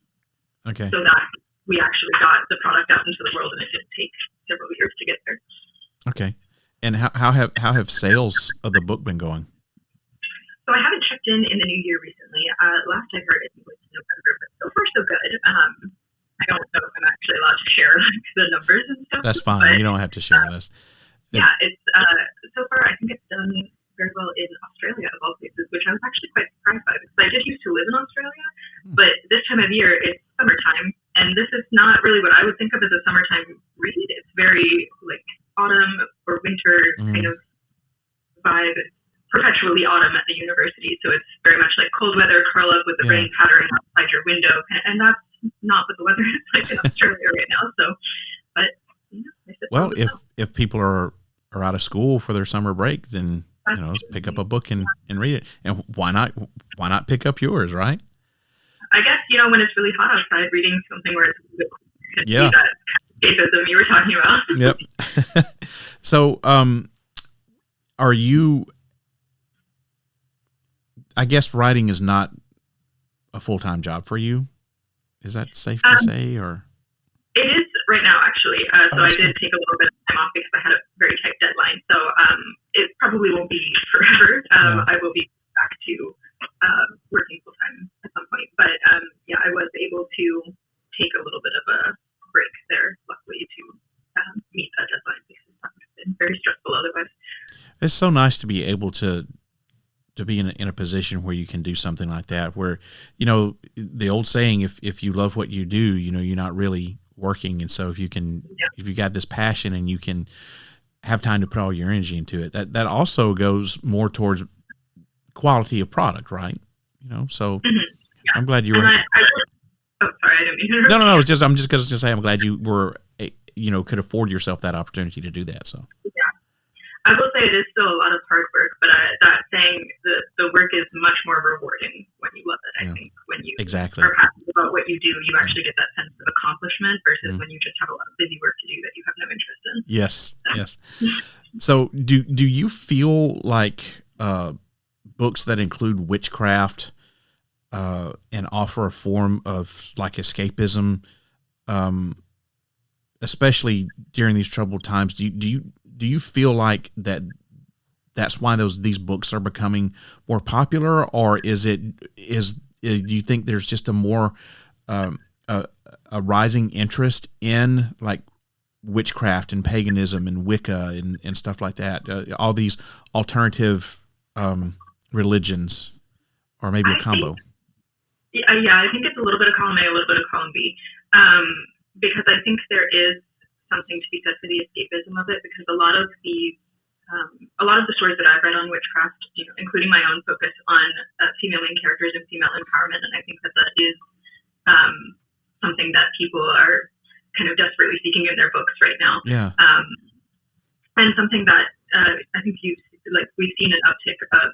Speaker 4: Okay.
Speaker 6: So that we actually got the product out into the world, and it did take several years to get there. Okay.
Speaker 4: And how have sales of the book been going?
Speaker 6: So I haven't checked in the new year recently. Last I heard it was November, but so far so good. I don't know if I'm actually allowed to share the numbers and stuff.
Speaker 4: That's fine. You don't have to share this.
Speaker 6: Yeah, it's so far I in Australia. But this time of year, it's summertime, and this is not really what I would think of as a summertime read. It's very like autumn or winter kind of vibe. It's perpetually autumn at the university, so it's very much like cold weather, curl up with the rain pattering outside your window, and that's not what the weather is like in Australia right now. So, but
Speaker 4: well, if people are out of school for their summer break, then pick up a book and read it. And why not pick up yours, right?
Speaker 6: I guess when it's really hot outside, reading something where it's that escapism you were talking about.
Speaker 4: Yep. So, are you? I guess writing is not a full-time job for you. Is that safe to say, or?
Speaker 6: It is right now, actually. So I did take a little bit of time off because I had a very tight deadline. So it probably won't be forever. I will be back to working full-time at some point. But I was able to take a little bit of a break there, luckily, to meet that deadline because that would have been very stressful otherwise.
Speaker 4: It's so nice to be able to be in a position where you can do something like that, where, the old saying, if you love what you do, you're not really working. And so if you got this passion and you can have time to put all your energy into it, that also goes more towards quality of product, right? So I'm glad you were.
Speaker 6: Sorry, I didn't mean to interrupt.
Speaker 4: No. I'm just going to say I'm glad you were, could afford yourself that opportunity to do that. So.
Speaker 6: Yeah. I will say it is still a lot of hard work, but that saying, the work is much more rewarding when you love it. I think when you are passionate about what you do, you actually get that sense of accomplishment versus when you just have a lot of busy work to do that you have no interest in.
Speaker 4: Yes. So do you feel like books that include witchcraft and offer a form of like escapism, especially during these troubled times, do you feel like that's why these books are becoming more popular, or do you think there's just a more a rising interest in like witchcraft and paganism and Wicca and stuff like that, all these alternative religions, or maybe a combo?
Speaker 6: I think it's a little bit of column A, a little bit of column B, because I think there is something to be said for the escapism of it, because a lot of the stories that I've read on witchcraft, including my own, focus on female main characters and female empowerment, and I think that is something that people are kind of desperately seeking in their books right now.
Speaker 4: Yeah.
Speaker 6: And something that I think we've seen an uptick of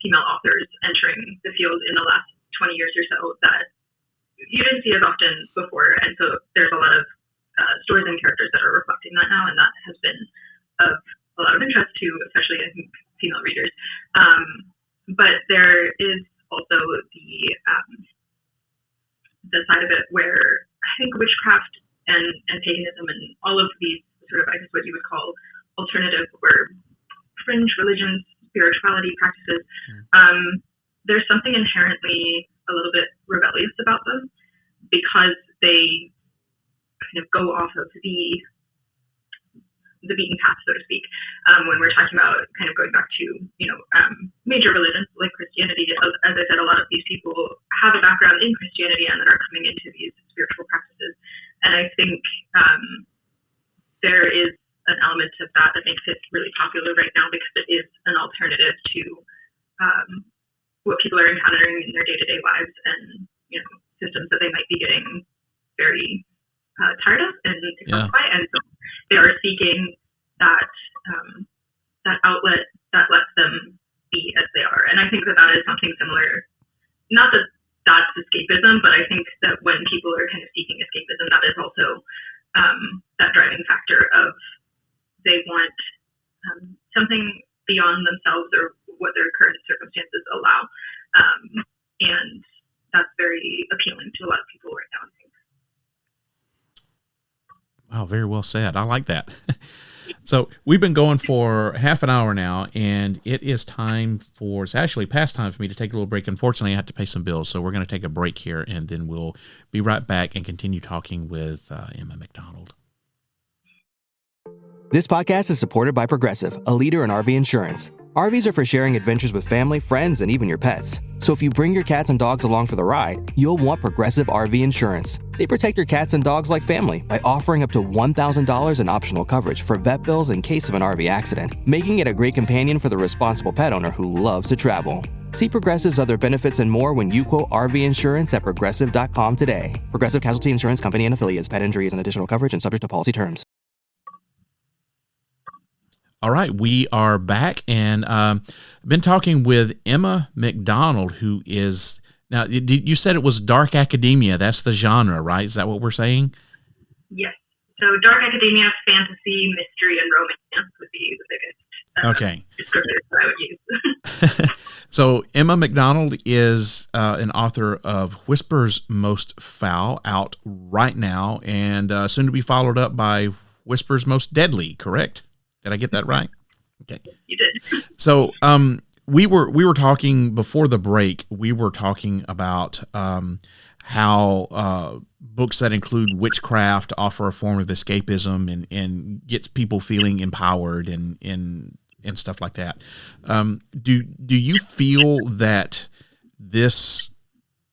Speaker 6: female authors entering the field in the last 20 years or so that you didn't see as often before, and so there's a lot of stories and characters that are reflecting that now, and that has been of a lot of interest to, especially I think, female readers. But there is also the side of it where I think witchcraft and paganism and all of these sort of, I guess, what you would call alternative or fringe religions, spirituality practices, there's something inherently a little bit rebellious about them because they kind of go off of the beaten path, so to speak. When we're talking about kind of going back to, major religions like Christianity, as I said, a lot of these people have a background in Christianity and then are coming into these spiritual practices. And I think there is an element of that makes it really popular right now because it is an alternative to what people are encountering in their day-to-day lives and, systems that they might be getting very tired of and exhausted by. And so they are seeking that outlet that lets them be as they are. And I think that is something similar. Not that that's escapism, but I think that when people are kind of seeking escapism, that is also that driving factor of they want something beyond themselves or what their current circumstances allow. And that's very appealing to a lot of people right now, I think.
Speaker 4: Wow, very well said. I like that. So we've been going for half an hour now, and it's actually past time for me to take a little break. Unfortunately, I have to pay some bills, so we're going to take a break here, and then we'll be right back and continue talking with Emma MacDonald.
Speaker 2: This podcast is supported by Progressive, a leader in RV insurance. RVs are for sharing adventures with family, friends, and even your pets. So if you bring your cats and dogs along for the ride, you'll want Progressive RV Insurance. They protect your cats and dogs like family by offering up to $1,000 in optional coverage for vet bills in case of an RV accident, making it a great companion for the responsible pet owner who loves to travel. See Progressive's other benefits and more when you quote RV Insurance at Progressive.com today. Progressive Casualty Insurance Company and Affiliates. Pet injury is an additional coverage and subject to policy terms.
Speaker 4: All right, we are back, and I've been talking with Emma MacDonald, who is, now, you said it was dark academia. That's the genre, right? Is that what we're saying?
Speaker 6: Yes. So dark academia, fantasy, mystery, and romance would be the biggest descriptors that I would use.
Speaker 4: So Emma MacDonald is an author of Whispers Most Foul, out right now, and soon to be followed up by Whispers Most Deadly, correct? Did I get that right? Okay.
Speaker 6: You did.
Speaker 4: So we were talking before the break. We were talking about how books that include witchcraft offer a form of escapism and gets people feeling empowered and stuff like that. Do you feel that this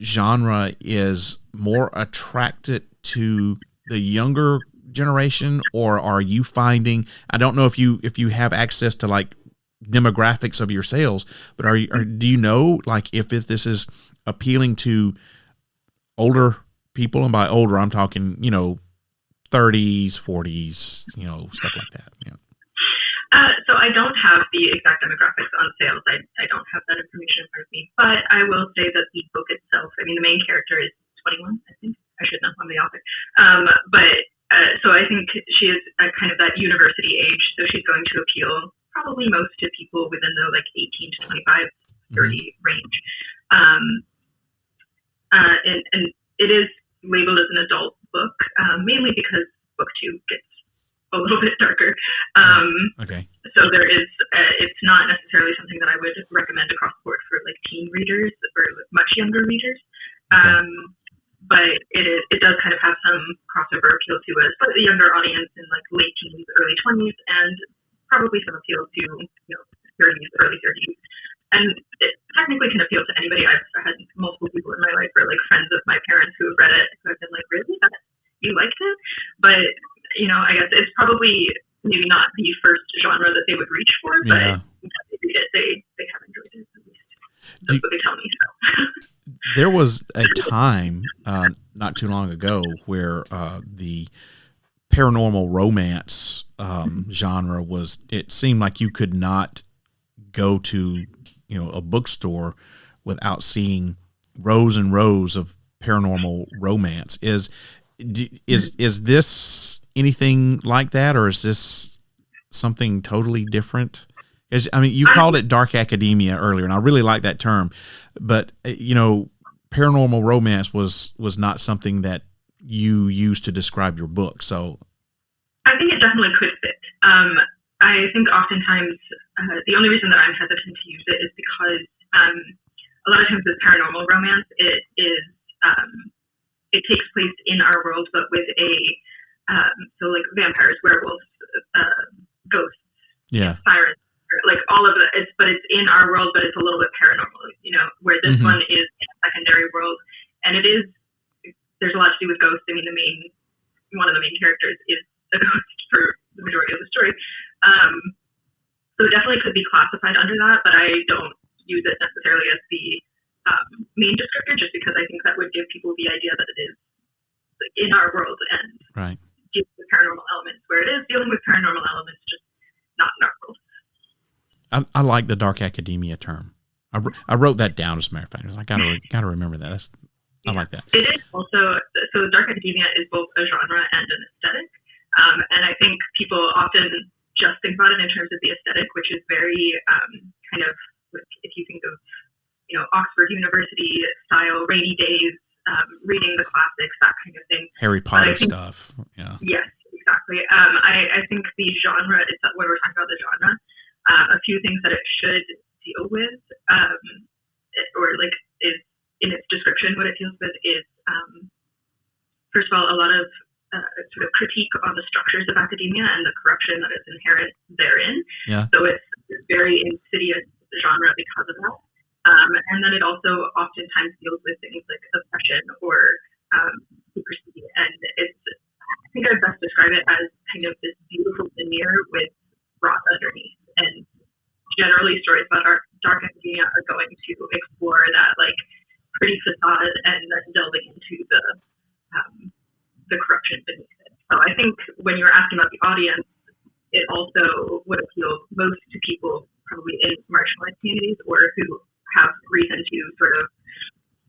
Speaker 4: genre is more attracted to the younger generation, or are you finding, I don't know if you have access to like demographics of your sales, but do you know like if this is appealing to older people? And by older, I'm talking, 30s, 40s, stuff like that. Yeah.
Speaker 6: So I don't have the exact demographics on sales. I don't have that information in front of me, but I will say that the book itself, the main character is 21, I think. I should know, I'm the author. So I think she is at kind of that university age, so she's going to appeal probably most to people within the 18 to 25, 30 range. And it is labeled as an adult book, mainly because book 2 gets a little bit darker.
Speaker 4: Okay.
Speaker 6: So there is, it's not necessarily something that I would recommend across the board for teen readers or much younger readers.
Speaker 4: Okay.
Speaker 6: But it does kind of have some crossover appeal to a slightly younger audience in late teens, early 20s, and probably some appeal to 30s, early 30s. And it technically can appeal to anybody. I've had multiple people in my life, or friends of my parents who have read it, who have been like, "Really? You liked it?" But I guess it's probably maybe not the first genre that they would reach for, but they read it, they have enjoyed it, at least. That's what they tell me. So.
Speaker 4: There was a time not too long ago where the paranormal romance genre it seemed like you could not go to a bookstore without seeing rows and rows of paranormal romance. Is this anything like that, or is this something totally different? You called it dark academia earlier, and I really like that term, but paranormal romance was not something that you used to describe your book. So
Speaker 6: I think it definitely could fit. I think oftentimes the only reason that I'm hesitant to use it is because a lot of times with paranormal romance, it takes place in our world, but with vampires, werewolves, ghosts, sirens. All of it, but it's in our world, but it's a little bit paranormal, where this one is in a secondary world, and there's a lot to do with ghosts. One of the main characters is a ghost for the majority of the story. So it definitely could be classified under that, but I don't use it necessarily as the main descriptor, just because I think that would give people the idea that it is in our world and dealing with paranormal elements, where it is dealing with paranormal elements, just not in our world.
Speaker 4: I like the dark academia term. I wrote that down, as a matter of fact. I gotta remember that. I like that.
Speaker 6: It is also, so dark academia is both a genre and an aesthetic. And I think people often just think about it in terms of the aesthetic, which is very kind of, if you think of, Oxford University style, rainy days, reading the classics, that kind of thing.
Speaker 4: Harry Potter stuff. Yeah.
Speaker 6: Yes, exactly. I think the genre, it's when we're talking about the genre, a few things that it should deal with, is in its description, what it deals with is, first of all, a lot of sort of critique on the structures of academia and the corruption that is inherent therein.
Speaker 4: Yeah.
Speaker 6: So it's a very insidious genre because of that. And then it also oftentimes deals with things like oppression or secrecy. And I think I'd best describe it as kind of this beautiful veneer with rot underneath. And generally stories about dark academia are going to explore that like pretty facade and then delving into the corruption beneath it. So I think when you were asking about the audience, it also would appeal most to people probably in marginalized communities or who have reason to sort of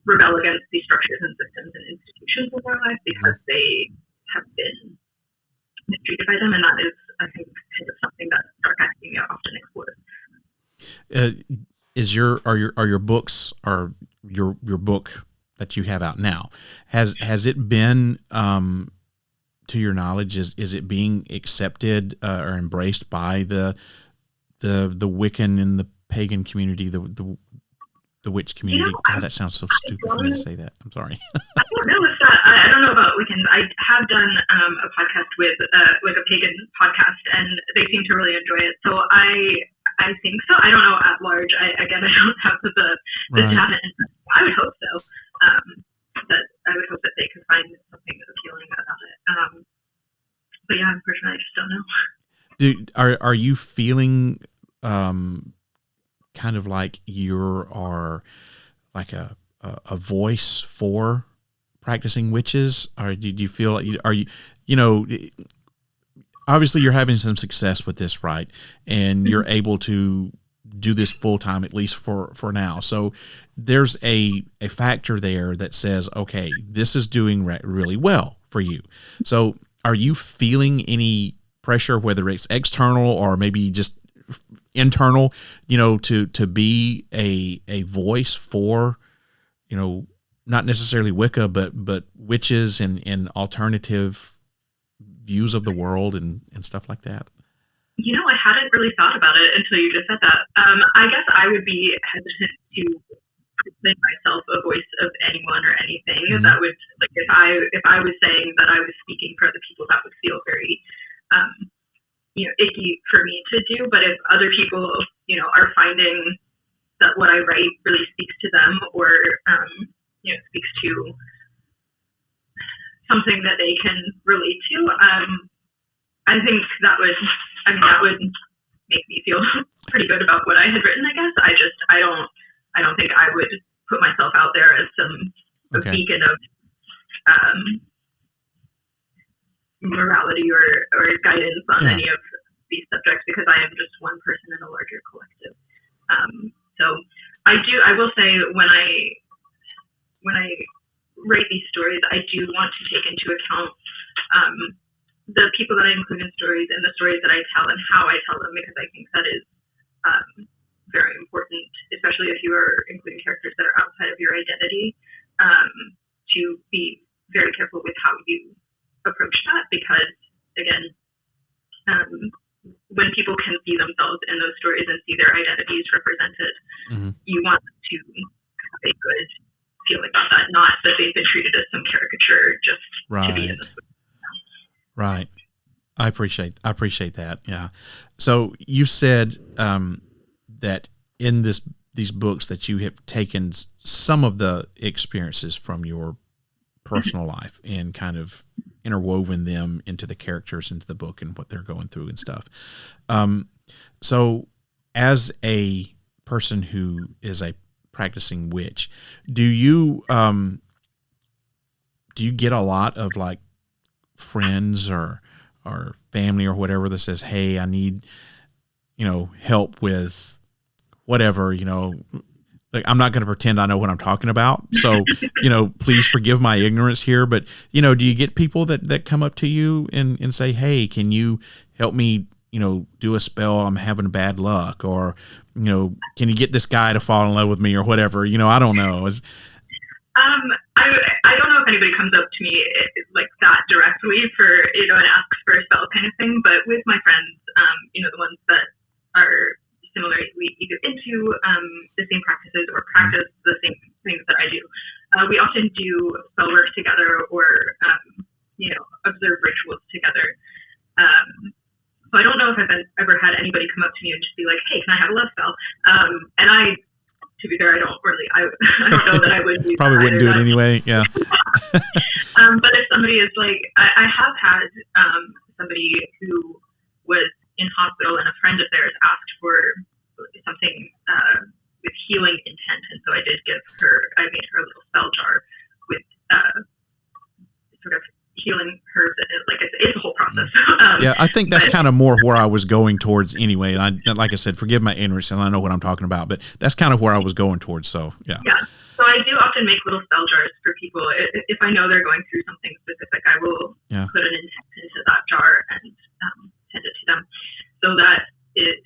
Speaker 6: rebel against these structures and systems and institutions of their life because they have been mistreated by them, and that is, I think, kind of something that dark academia often explores.
Speaker 4: Are your books, or your book that you have out now, has it been, to your knowledge, is it being accepted or embraced by the Wiccan and the pagan community, the witch community? God, that sounds so stupid for me to say that. I'm sorry.
Speaker 6: I don't know if that. I don't know about Wiccan. I have done a podcast with like a pagan podcast, and they seem to really enjoy it. So I think so. I don't know at large. I don't have the data. I would hope so. I would hope that they could find something appealing about it. But yeah, unfortunately, I just don't know.
Speaker 4: Are you feeling kind of like you are like a voice for practicing witches, or did you feel like obviously you're having some success with this, right? And you're able to do this full time, at least for now. So there's a factor there that says, okay, this is doing really well for you. So are you feeling any pressure, whether it's external or maybe just internal, to be a voice for, not necessarily Wicca, but witches and alternative views of the world and stuff like that?
Speaker 6: I hadn't really thought about it until you just said that. I guess I would be hesitant to make myself a voice of anyone or anything. Mm-hmm. That would, like, if I was saying that I was speaking for other people, that would feel very icky for me to do. But if other people, are finding that what I write really speaks to them or, speaks to something that they can relate to, I think that would make me feel pretty good about what I had written, I guess. I don't think I would put myself out there as some beacon of morality or guidance on any of these subjects, because I am just one person in a larger collective. So I will say when I write these stories, I do want to take into account the people that I include in stories and the stories that I tell and how I tell them, because I think that is very important, especially if you are including characters that are outside of your identity, to be very careful with how you approach that, because again, when people can see themselves in those stories and see their identities represented, mm-hmm. you want them to have a good feeling about that, not that they've been treated as some caricature just to be in this movie.
Speaker 4: Right. I appreciate that. Yeah. So you said that in these books that you have taken some of the experiences from your personal life and kind of interwoven them into the characters, into the book and what they're going through and stuff. So as a person who is a practicing witch, do you get a lot of like friends or family or whatever that says, hey, I need, help with whatever, like, I'm not going to pretend I know what I'm talking about. So, please forgive my ignorance here, but, do you get people that come up to you and say, hey, can you help me, do a spell? I'm having bad luck, or, can you get this guy to fall in love with me or whatever? I don't know.
Speaker 6: I don't know if anybody comes up to me like that directly for, and asks for a spell kind of thing, but with my friends, the ones that are similarly either into the same practices or practice the same things that I do, we often do spell work together or, observe rituals together. So I don't know if I've ever had anybody come up to me and just be like, "Hey, can I have a love spell?" And to be fair, I don't know that I would do
Speaker 4: Probably
Speaker 6: that
Speaker 4: wouldn't do it anyway. Yeah.
Speaker 6: But if somebody is like, I have had somebody who was in hospital and a friend of theirs asked for something with healing intent, and so I made her a little spell jar with sort of healing herbs. Like it's a whole process.
Speaker 4: Yeah, I think that's kind of more where I was going towards anyway. And like I said, forgive my ignorance, and I know what I'm talking about, but that's kind of where I was going towards. So yeah.
Speaker 6: Yeah. So I do often make little spell jars for people. If I know they're going through something specific, I will put an intent into that jar and send it to them, so that it.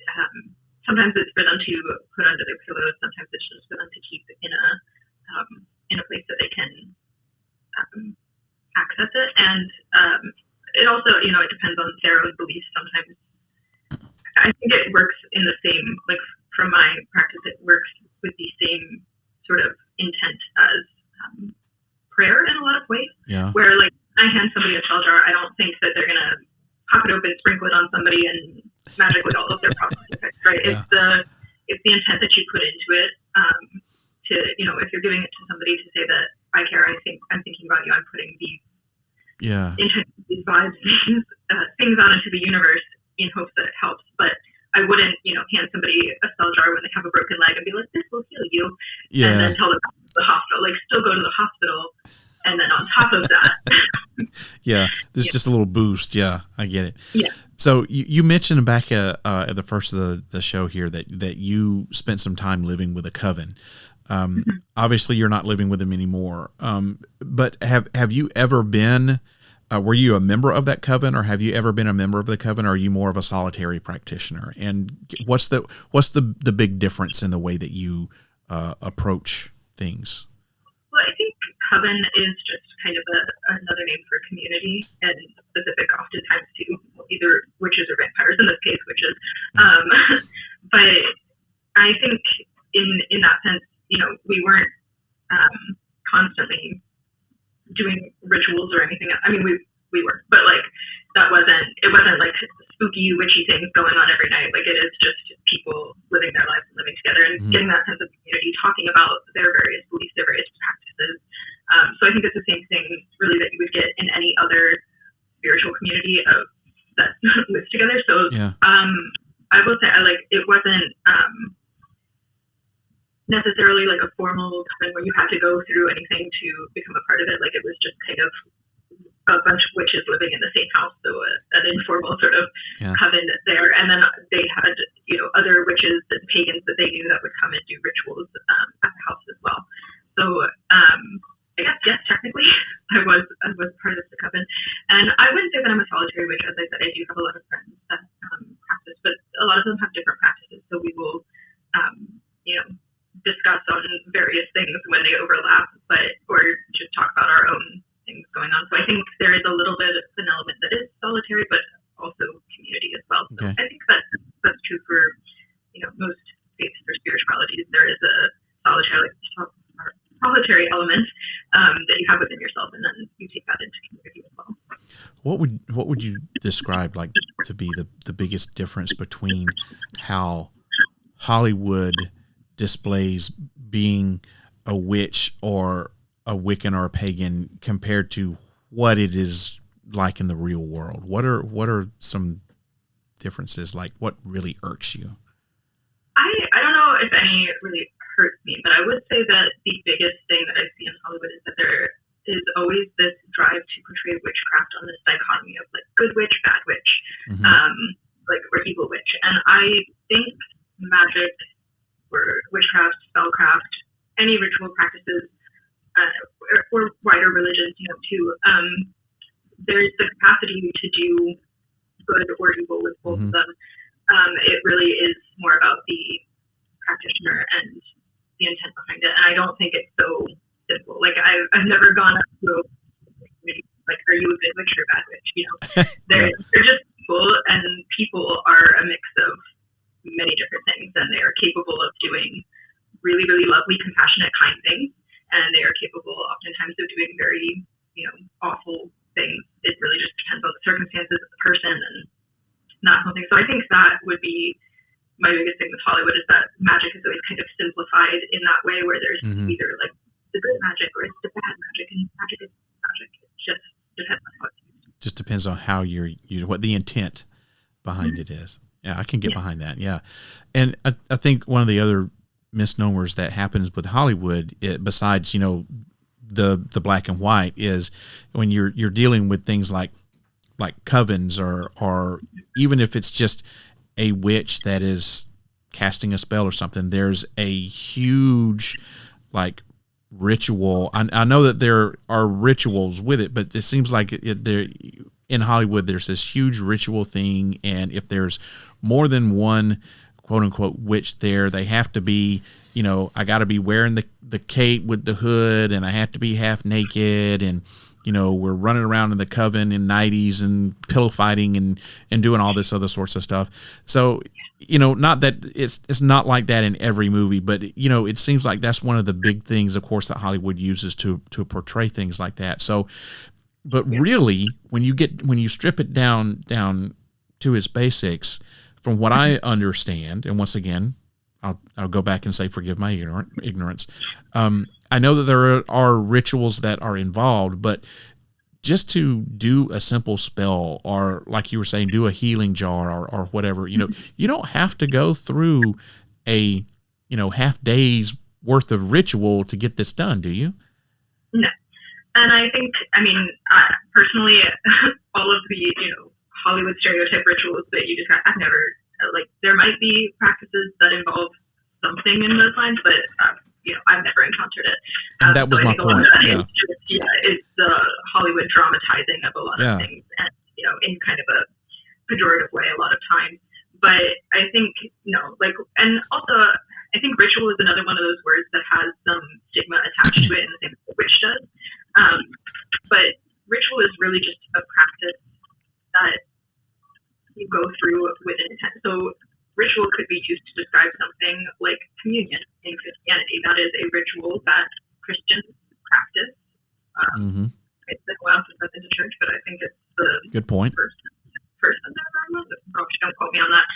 Speaker 6: Sometimes it's for them to put under their pillows. Sometimes it's just for them to keep in a place that they can access it. And it also, it depends on their own beliefs. Sometimes I think it works in the same, like from my practice, it works with the same sort of intent as prayer in a lot of ways. Yeah. Where like I hand somebody a spell jar, I don't think that they're gonna pop it open, sprinkle it on somebody, and magically all of their problems are fixed, right? Yeah. It's the intent that you put into it. If you're giving it to somebody to say that I care, I'm thinking about you, I'm putting these these vibes, things out into the universe in hopes that it helps. But I wouldn't, hand somebody a spell jar when they have a broken leg and be like, this will heal you. Yeah. And then tell them to go to the hospital. Like, still go to the hospital. And then on top of that.
Speaker 4: Yeah. This is just a little boost. Yeah. I get it.
Speaker 6: Yeah.
Speaker 4: So you mentioned back at the first of the show here that you spent some time living with a coven. Obviously you're not living with them anymore. But have you ever been, were you a member of that coven, or have you ever been a member of the coven, or are you more of a solitary practitioner? And what's the big difference in the way that you approach things?
Speaker 6: Well, I think coven is just kind of another name for community, and specific oftentimes to either witches or vampires, in this case witches. But I think in that sense, we weren't constantly doing rituals or anything. I mean, we were, but like it wasn't like spooky witchy things going on every night. Like it is just people living their lives and living together and getting that sense of community, talking about their various beliefs, their various practices. So I think it's the same thing really that you would get in any other spiritual community that lives together. So I will say it wasn't necessarily like a formal coven where you had to go through anything to become a part of it. Like it was just kind of a bunch of witches living in the same house, so an informal sort of coven there. And then they had other witches and pagans that they knew that would come and do rituals at the house as well. So I guess yes, technically I was part of the coven, and I wouldn't say that I'm a solitary witch. As I said, I do have a lot of friends that practice, but a lot of them have different practices. So we will discuss on various things when they overlap, or just talk about our own things going on. So I think there is a little bit of an element that is solitary, but also community as well. So I think that's true for most faiths or spiritualities. There is a solitary element that you have within yourself, and then you take that into community as well.
Speaker 4: What would you describe like to be the biggest difference between how Hollywood displays being a witch or a Wiccan or a pagan compared to what it is like in the real world? What are some differences? Like what really irks you?
Speaker 6: I don't know if any really hurts me, but I would say that the biggest thing that I see in Hollywood is that there is always this drive to portray witchcraft on this dichotomy of like good witch, bad witch, or evil witch. And I think magic or witchcraft, spellcraft, any ritual practices, or wider religions, too, there's the capacity to do good or evil with both of them. It really is more about the practitioner and the intent behind it. And I don't think it's so simple. Like I've never gone up to a community like, are you a good witch or a bad witch? They're just people, and people are a mix of many different things, and they are capable of doing really, really lovely, compassionate, kind things, and they are capable oftentimes of doing very, awful things. It really just depends on the circumstances of the person and not something. So I think that would be my biggest thing with Hollywood, is that magic is always kind of simplified in that way, where there's either like the good magic or it's the bad magic, and magic is magic. It just depends on how it's used.
Speaker 4: Just depends on how what the intent behind it is. Yeah, I can get behind that. Yeah. And I think one of the other misnomers that happens with Hollywood, besides, the black and white, is when you're dealing with things like covens, or even if it's just a witch that is casting a spell or something, there's a huge like ritual. I know that there are rituals with it, but it seems like in Hollywood there's this huge ritual thing, and if there's more than one quote unquote witch there, they have to be, I got to be wearing the cape with the hood, and I have to be half naked, and we're running around in the coven in nighties and pillow fighting and doing all this other sorts of stuff. So, not that it's not like that in every movie, but it seems like that's one of the big things, of course, that Hollywood uses to portray things like that. So, but really, when you strip it down to its basics, from what I understand, and once again, I'll go back and say, forgive my ignorance. I know that there are rituals that are involved, but just to do a simple spell, or like you were saying, do a healing jar or whatever, you don't have to go through a, half day's worth of ritual to get this done, do you?
Speaker 6: No. And I think, personally, all of the, Hollywood stereotype rituals that you described, I've never, there might be practices that involve something in those lines, but, I've never encountered it.
Speaker 4: And that was my point.
Speaker 6: It's the Hollywood dramatizing of a lot of things, and, in kind of a pejorative way a lot of times. But I think, and also, I think ritual is another one of those words that has some stigma attached to it, in the same way witch does. But ritual is really just a practice that you go through with an intent. So ritual could be used to describe something like communion in Christianity. That is a ritual that Christians practice. It's been a while since I've been to church, but I think it's the
Speaker 4: good point.
Speaker 6: First don't quote me on that.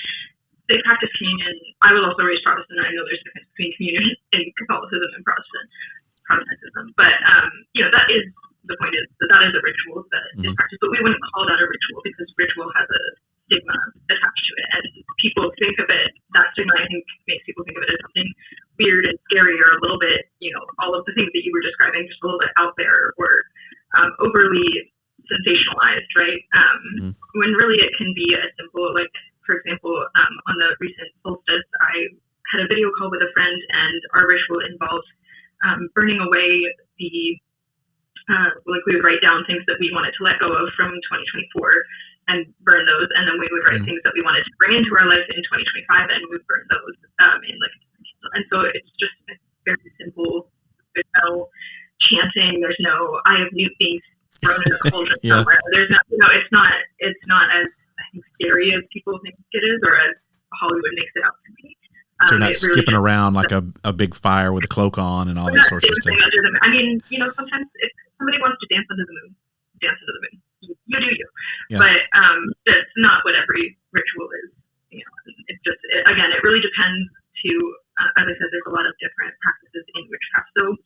Speaker 6: They practice communion. I was also raised Protestant. I know there's a difference between communion in Catholicism and Protestantism. But, that is, the point is that is a ritual that is practiced. But we wouldn't call that a ritual, because ritual has a stigma attached to it. And people think of it, that stigma, I think, makes people think of it as something weird and scary, or a little bit, all of the things that you were describing, just a little bit out there, or overly sensationalized, right? When really it can be as simple, like, for example, on the recent solstice, I had a video call with a friend, and our ritual involved burning away the, we would write down things that we wanted to let go of from 2024 and burn those, and then we would write things that we wanted to bring into our life in 2025, and we would burn those and so it's just very simple. There's no chanting, there's no "I have newt being thrown in a cauldron" somewhere. There's not, it's not as, I think, scary as people think it is, or as Hollywood makes it out to be.
Speaker 4: So you're not skipping around like a big fire with a cloak on and all that sorts of stuff.
Speaker 6: Sometimes if somebody wants to dance under the moon, dance under the moon. You do you. Yeah. But that's not what every ritual is. It's just, again, it really depends to, as I said, there's a lot of different practices in witchcraft. So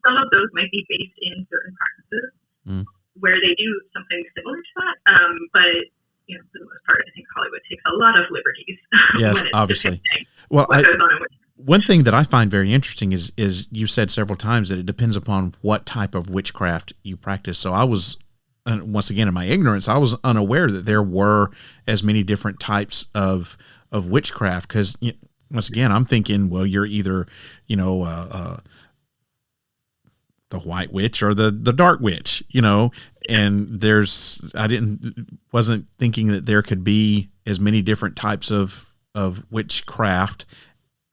Speaker 6: some of those might be based in certain practices where they do something similar to that. But for the most part, I think Hollywood takes a lot of liberties.
Speaker 4: Yes, obviously. Well, one thing that I find very interesting is you said several times that it depends upon what type of witchcraft you practice. So I was, once again, in my ignorance, I was unaware that there were as many different types of witchcraft. Because once again, I'm thinking, well, you're either, the white witch or the dark witch, and wasn't thinking that there could be as many different types of witchcraft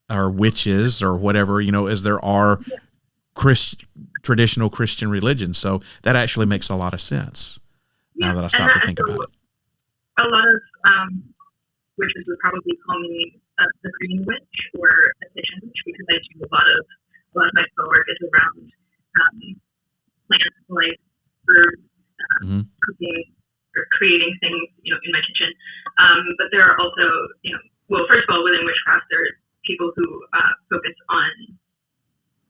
Speaker 4: or witches or whatever, as there are traditional Christian religions. So that actually makes a lot of sense now that I stop to think about it.
Speaker 6: A lot of witches would probably call me the green witch or a kitchen witch, because I do a lot of my spell work is around plants, like herbs, cooking, or creating things, in my kitchen. But there are also, well, first of all, within witchcraft, there are people who focus on,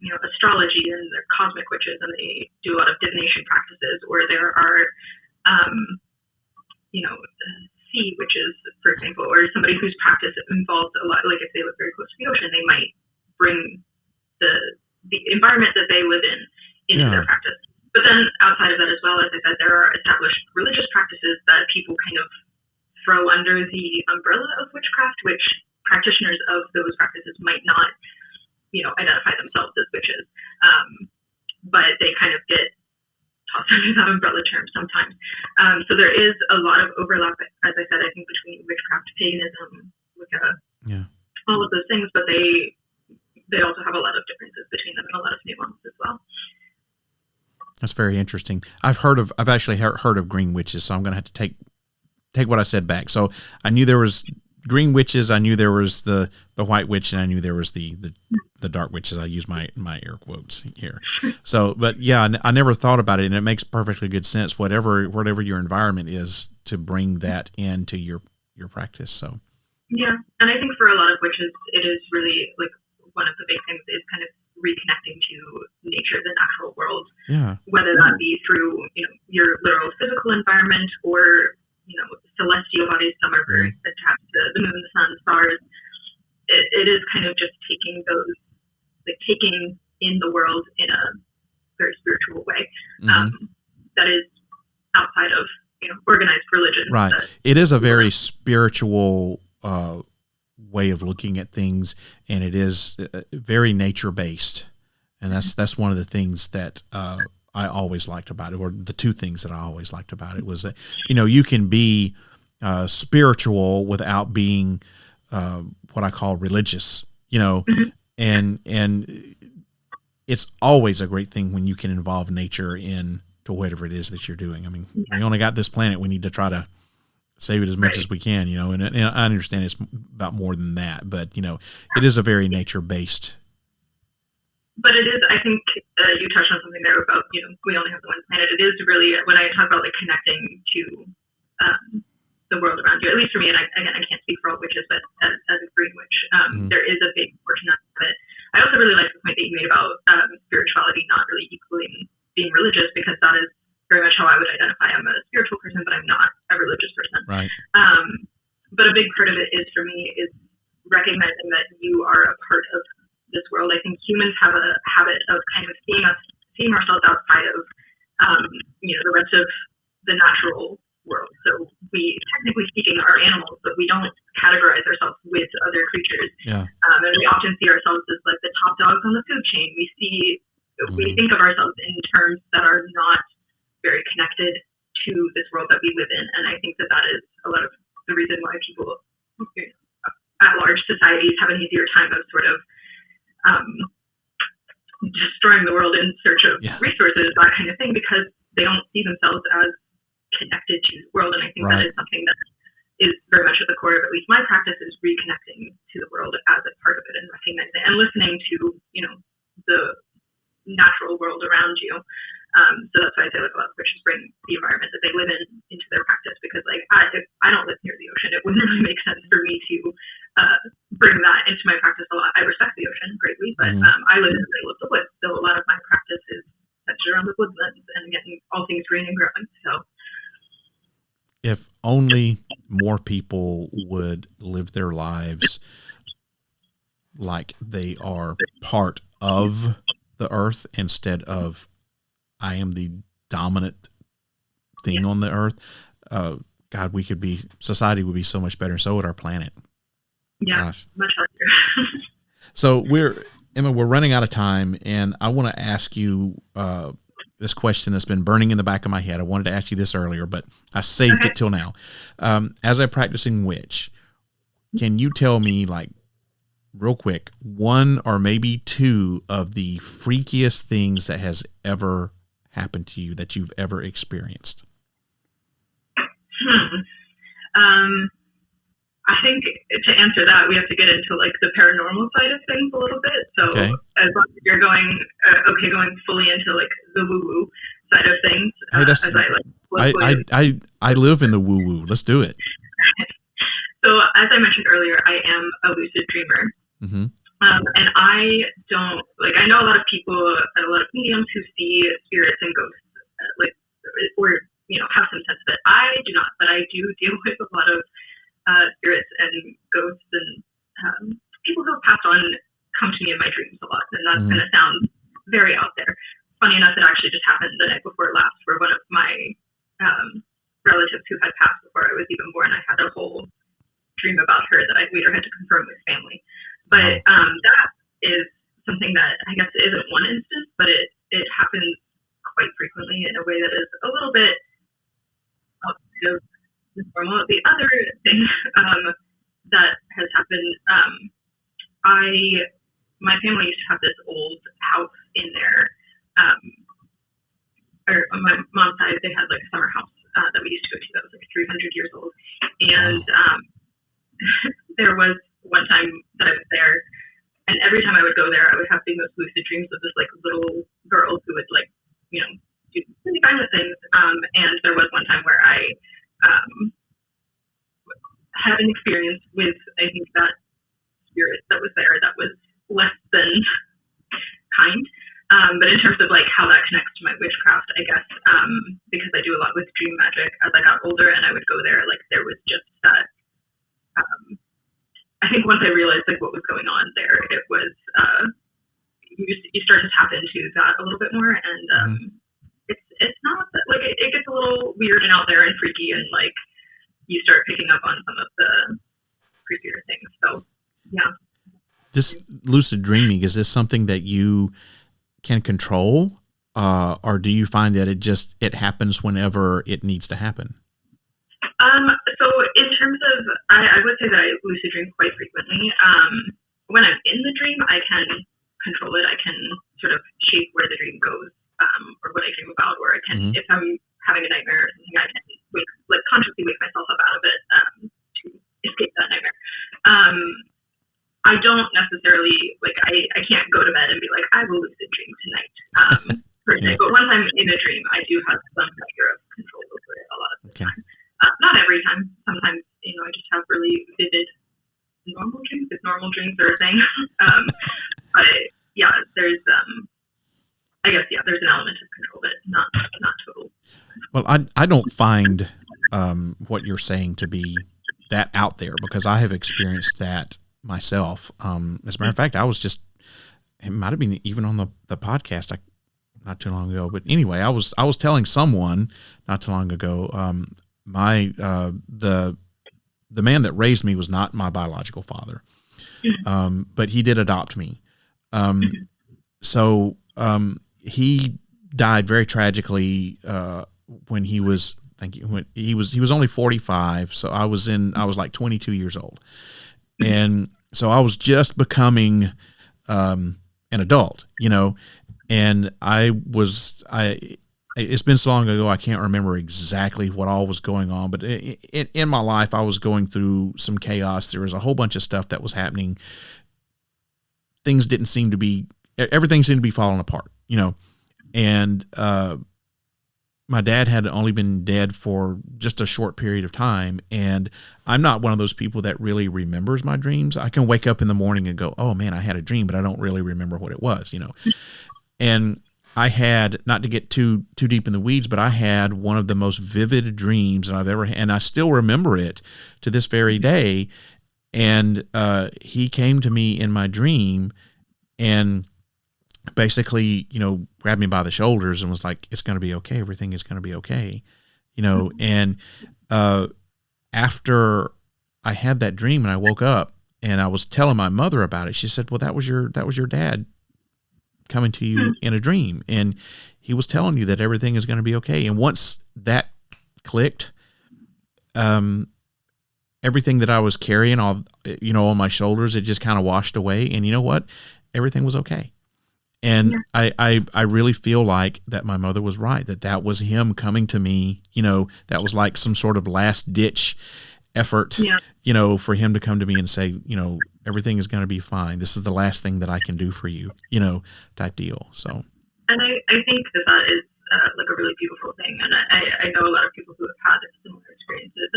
Speaker 6: astrology, and they're cosmic witches, and they do a lot of divination practices. Or there are, sea witches, for example, or somebody whose practice involves a lot, like if they live very close to the ocean, they might bring the environment that they live in into their practice. But then outside of that as well, as I said, there are established religious practices that people kind of throw under the umbrella of witchcraft, which practitioners of those practices might not, identify themselves as witches. But they kind of get tossed under that umbrella term sometimes. So there is a lot of overlap, as I said, I think, between witchcraft, paganism, Wicca, all of those things, but they also have a lot of differences between them and a lot of nuance as well.
Speaker 4: That's very interesting. I've actually heard of green witches, so I'm going to have to take what I said back. So I knew there was green witches, I knew there was the white witch, and I knew there was the dark witches. I use my air quotes here. So, but yeah, I never thought about it, and it makes perfectly good sense. Whatever your environment is, to bring that into your practice. So
Speaker 6: yeah, and I think for a lot of witches, it is really like one of the big things is kind of reconnecting to nature, the natural world. Yeah. Whether that be through, your literal physical environment or, celestial bodies. Some are very attached to the moon, the sun, stars. It is kind of just taking in the world in a very spiritual way. That is outside of, organized religion.
Speaker 4: Right. It is a very spiritual way of looking at things, and it is very nature based, and that's one of the things that I always liked about it, or the two things that I always liked about it was that you can be spiritual without being what I call religious, and it's always a great thing when you can involve nature into whatever it is that you're doing. I mean, we only got this planet; we need to try to save it as much as we can, and I understand it's about more than that, but it is a very nature-based.
Speaker 6: But it is, I think you touched on something there about, we only have the one planet. It is really, when I talk about connecting to the world around you, at least for me, and I can't speak for all witches, but as a green witch, there is a big portion of it. I also really like the point that you made about spirituality not really equaling being religious, because that is very much how I would identify. I'm a spiritual person, but I'm not a religious person. Right. But a big part of it is, for me, is recognizing that you are a part of this world. I think humans have a habit of kind of seeing ourselves outside of, the rest of the natural world. So we, technically speaking, are animals, but we don't categorize ourselves with other creatures. Yeah. And we often see ourselves as like the top dogs on the food chain. We think of ourselves in terms that are not very connected to this world that we live in, and I think that is a lot of the reason why people at large societies have an easier time of sort of destroying the world in search of resources, that kind of thing, because they don't see themselves as connected to the world. And I think that is something that is very much at the core of at least my practice, is reconnecting to the world as a part of it, and recognizing and listening to the natural world around you. So that's why I say a lot of witches bring the environment that they live in into their practice, because if I don't live near the ocean, it wouldn't really make sense for me to bring that into my practice a lot. I respect the ocean greatly, but I live in the middle of the woods, so a lot of my practice is centered around the woodlands and getting all things green and growing. So
Speaker 4: if only more people would live their lives like they are part of the earth, instead of I am the dominant thing on the earth. God, society would be so much better, and so would our planet.
Speaker 6: Yeah, gosh. Much healthier.
Speaker 4: So Emma, we're running out of time, and I want to ask you this question that's been burning in the back of my head. I wanted to ask you this earlier, but I saved it till now. As a practicing witch, can you tell me, real quick, one or maybe two of the freakiest things that has ever happened to you, that you've ever experienced?
Speaker 6: I think to answer that, we have to get into the paranormal side of things a little bit. So as long as you're going fully into the woo-woo side of things, as I
Speaker 4: I live in the woo-woo. Let's do it.
Speaker 6: So as I mentioned earlier, I am a lucid dreamer.
Speaker 4: Mm-hmm.
Speaker 6: And I don't, I know a lot of people, a lot of mediums who see spirits and ghosts, or, have some sense of it. I do not, but I do deal with a lot of spirits and ghosts and people who have passed on come to me in my dreams a lot. And that's going to sound very out there. Funny enough, it actually just happened the night before last, where one of my relatives who had passed before I was even born, I had a whole dream about her that I later had to confirm with family. But that is something that I guess isn't one instance, but it happens quite frequently in a way that is a little bit outside of normal. The other thing that has happened, my family used to have this old house in there, or on my mom's side, they had a summer house that we used to go to that was 300 years old, and there was one time that I was there, and every time I would go there, I would have the most lucid dreams of this little girl who would do really violent things. And there was one time where I had an experience with, I think, that spirit that was there that was less than kind. But in terms of how that connects to my witchcraft, I guess because I do a lot with dream magic, as I got older and I would go there, there was just that. I think once I realized what was going on there, it was you start to tap into that a little bit more, and it's not that it gets a little weird and out there and freaky, and you start picking up on some of the creepier things. So yeah.
Speaker 4: This lucid dreaming, is this something that you can control, or do you find that it happens whenever it needs to happen?
Speaker 6: So in terms of, I would say that I lucid dream quite frequently. When I'm in the dream, I can control it. I can sort of shape where the dream goes, or what I dream about, or I can, if I'm having a nightmare or something, I can consciously wake myself up out of it to escape that nightmare. I don't necessarily, I can't go to bed and be I will lucid dream tonight, per se. But once I'm in a dream, I do have some measure of control over it a lot of the time. Not every time. Sometimes, I just have really vivid normal dreams, if normal dreams are a thing. But yeah, there's, I guess, there's an element of control, but not total.
Speaker 4: Well, I don't find what you're saying to be that out there, because I have experienced that myself. As a matter of fact, it might have been even on the podcast not too long ago. But anyway, I was telling someone not too long ago, the man that raised me was not my biological father, but he did adopt me. So he died very tragically when he was, he was only 45. So I was 22 years old, and so I was just becoming an adult, and it's been so long ago, I can't remember exactly what all was going on, but in my life, I was going through some chaos. There was a whole bunch of stuff that was happening. Everything seemed to be falling apart, and my dad had only been dead for just a short period of time, and I'm not one of those people that really remembers my dreams. I can wake up in the morning and go, oh man, I had a dream, but I don't really remember what it was, and I had, not to get too deep in the weeds, but I had one of the most vivid dreams that I've ever had, and I still remember it to this very day. And he came to me in my dream and basically, grabbed me by the shoulders and was like, it's going to be okay. Everything is going to be okay. And after I had that dream and I woke up and I was telling my mother about it, she said, well, that was your dad coming to you in a dream, and he was telling you that everything is going to be okay. And once that clicked, everything that I was carrying on my shoulders, it just kind of washed away. And you know what? Everything was okay. And I really feel like that my mother was right, that was him coming to me, that was like some sort of last ditch effort, for him to come to me and say, everything is going to be fine. This is the last thing that I can do for you, type deal. So.
Speaker 6: And I think that is a really beautiful thing. And I know a lot of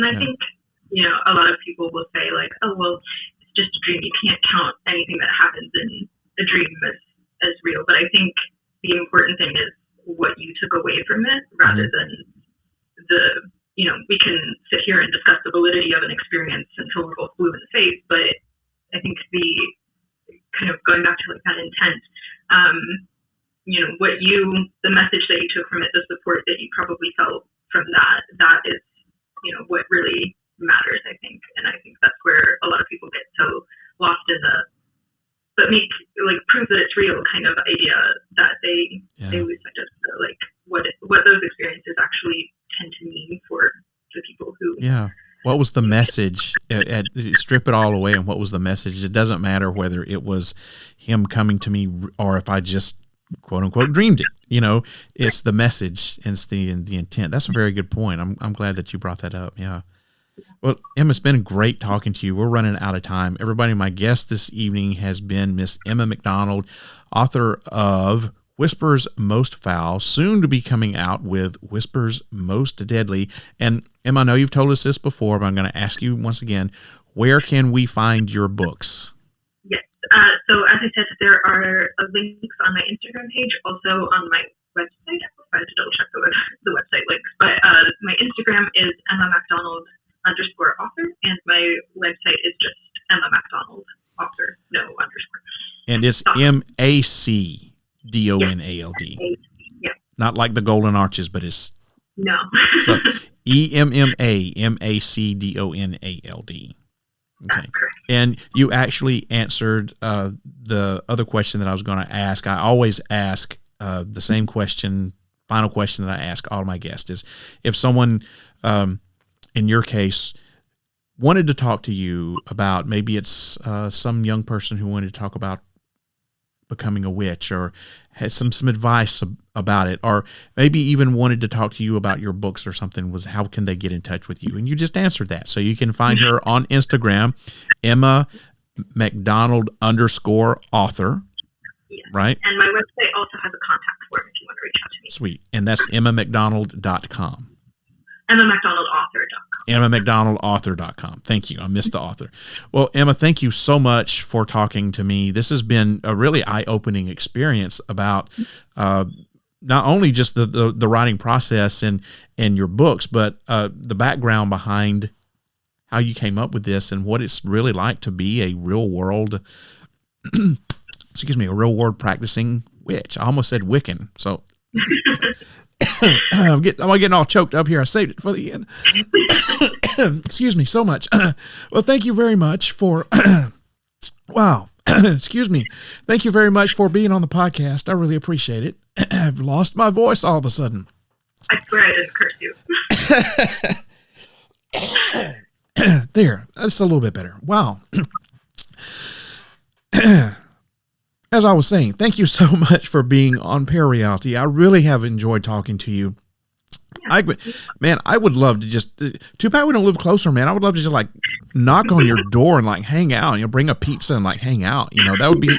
Speaker 6: I think, a lot of people will say like, oh, well, it's just a dream. You can't count anything that happens in a dream as real. But I think the important thing is what you took away from it rather than we can sit here and discuss the validity of an experience until we're both blue in the face. But I think the kind of going back to like that intent, the message that you took from it, the support that you probably felt from that is, what really matters, I think. And I think that's where a lot of people get so lost in but prove that it's real kind of idea that they lose sight of like what those experiences actually tend to mean for the people who.
Speaker 4: Yeah. What was the message? Strip it all away, and what was the message? It doesn't matter whether it was him coming to me or if I just quote unquote dreamed it. It's the message and it's the intent. That's a very good point. I'm glad that you brought that up. Yeah. Well, Emma, it's been great talking to you. We're running out of time. Everybody, my guest this evening has been Miss Emma MacDonald, author of Whispers Most Foul, soon to be coming out with Whispers Most Deadly. And Emma, I know you've told us this before, but I'm going to ask you once again, where can we find your books?
Speaker 6: Yes. So as I said, there are links on my Instagram page, also on my website. I have to double check the website links, but my Instagram is Emma MacDonald _author, and my website is just Emma MacDonald author, no underscore.
Speaker 4: And it's MacDonald.
Speaker 6: Yeah.
Speaker 4: Not like the Golden Arches, but it's
Speaker 6: no.
Speaker 4: So EMMAMACDONALD. Okay.
Speaker 6: That's correct.
Speaker 4: And you actually answered the other question that I was going to ask. I always ask the same question, final question that I ask all my guests is, if someone, in your case, wanted to talk to you about, maybe it's some young person who wanted to talk about becoming a witch, or had some advice about it, or maybe even wanted to talk to you about your books or something, was how can they get in touch with you? And you just answered that. So you can find her on Instagram, Emma MacDonald _author.
Speaker 6: Yes.
Speaker 4: Right?
Speaker 6: And my website also has a contact form if you want to reach out to me.
Speaker 4: Sweet. And that's EmmaMacDonald.com.
Speaker 6: EmmaMacDonaldAuthor.com.
Speaker 4: EmmaMacDonaldAuthor.com. Thank you. I missed the author. Well, Emma, thank you so much for talking to me. This has been a really eye-opening experience about not only just the writing process and your books, but the background behind how you came up with this and what it's really like to be a real world, a real world practicing witch. I almost said Wiccan. So I'm getting all choked up here. I saved it for the end. Excuse me so much. Well, thank you very much for, wow. Excuse me. Thank you very much for being on the podcast. I really appreciate it. I've lost my voice all of a sudden.
Speaker 6: I swear I didn't curse you.
Speaker 4: There. That's a little bit better. Wow. As I was saying, thank you so much for being on Parareality. I really have enjoyed talking to you. I would love to just, too bad we don't live closer, man. I would love to just like knock on your door and like hang out, bring a pizza and like hang out, that would be,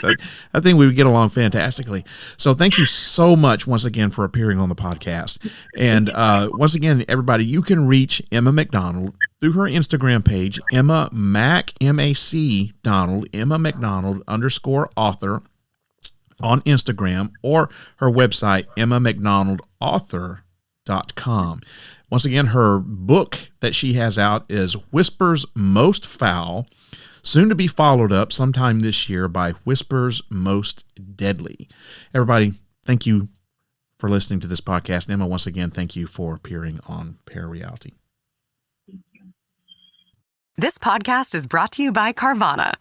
Speaker 4: I think we would get along fantastically. So thank you so much once again for appearing on the podcast. And once again, everybody, you can reach Emma MacDonald through her Instagram page, Emma MacDonald, Emma MacDonald _author on Instagram, or her website, EmmaMacDonaldAuthor.com. Once again, her book that she has out is Whispers Most Foul, soon to be followed up sometime this year by Whispers Most Deadly. Everybody, thank you for listening to this podcast. And Emma, once again, thank you for appearing on Parareality.
Speaker 7: This podcast is brought to you by Carvana.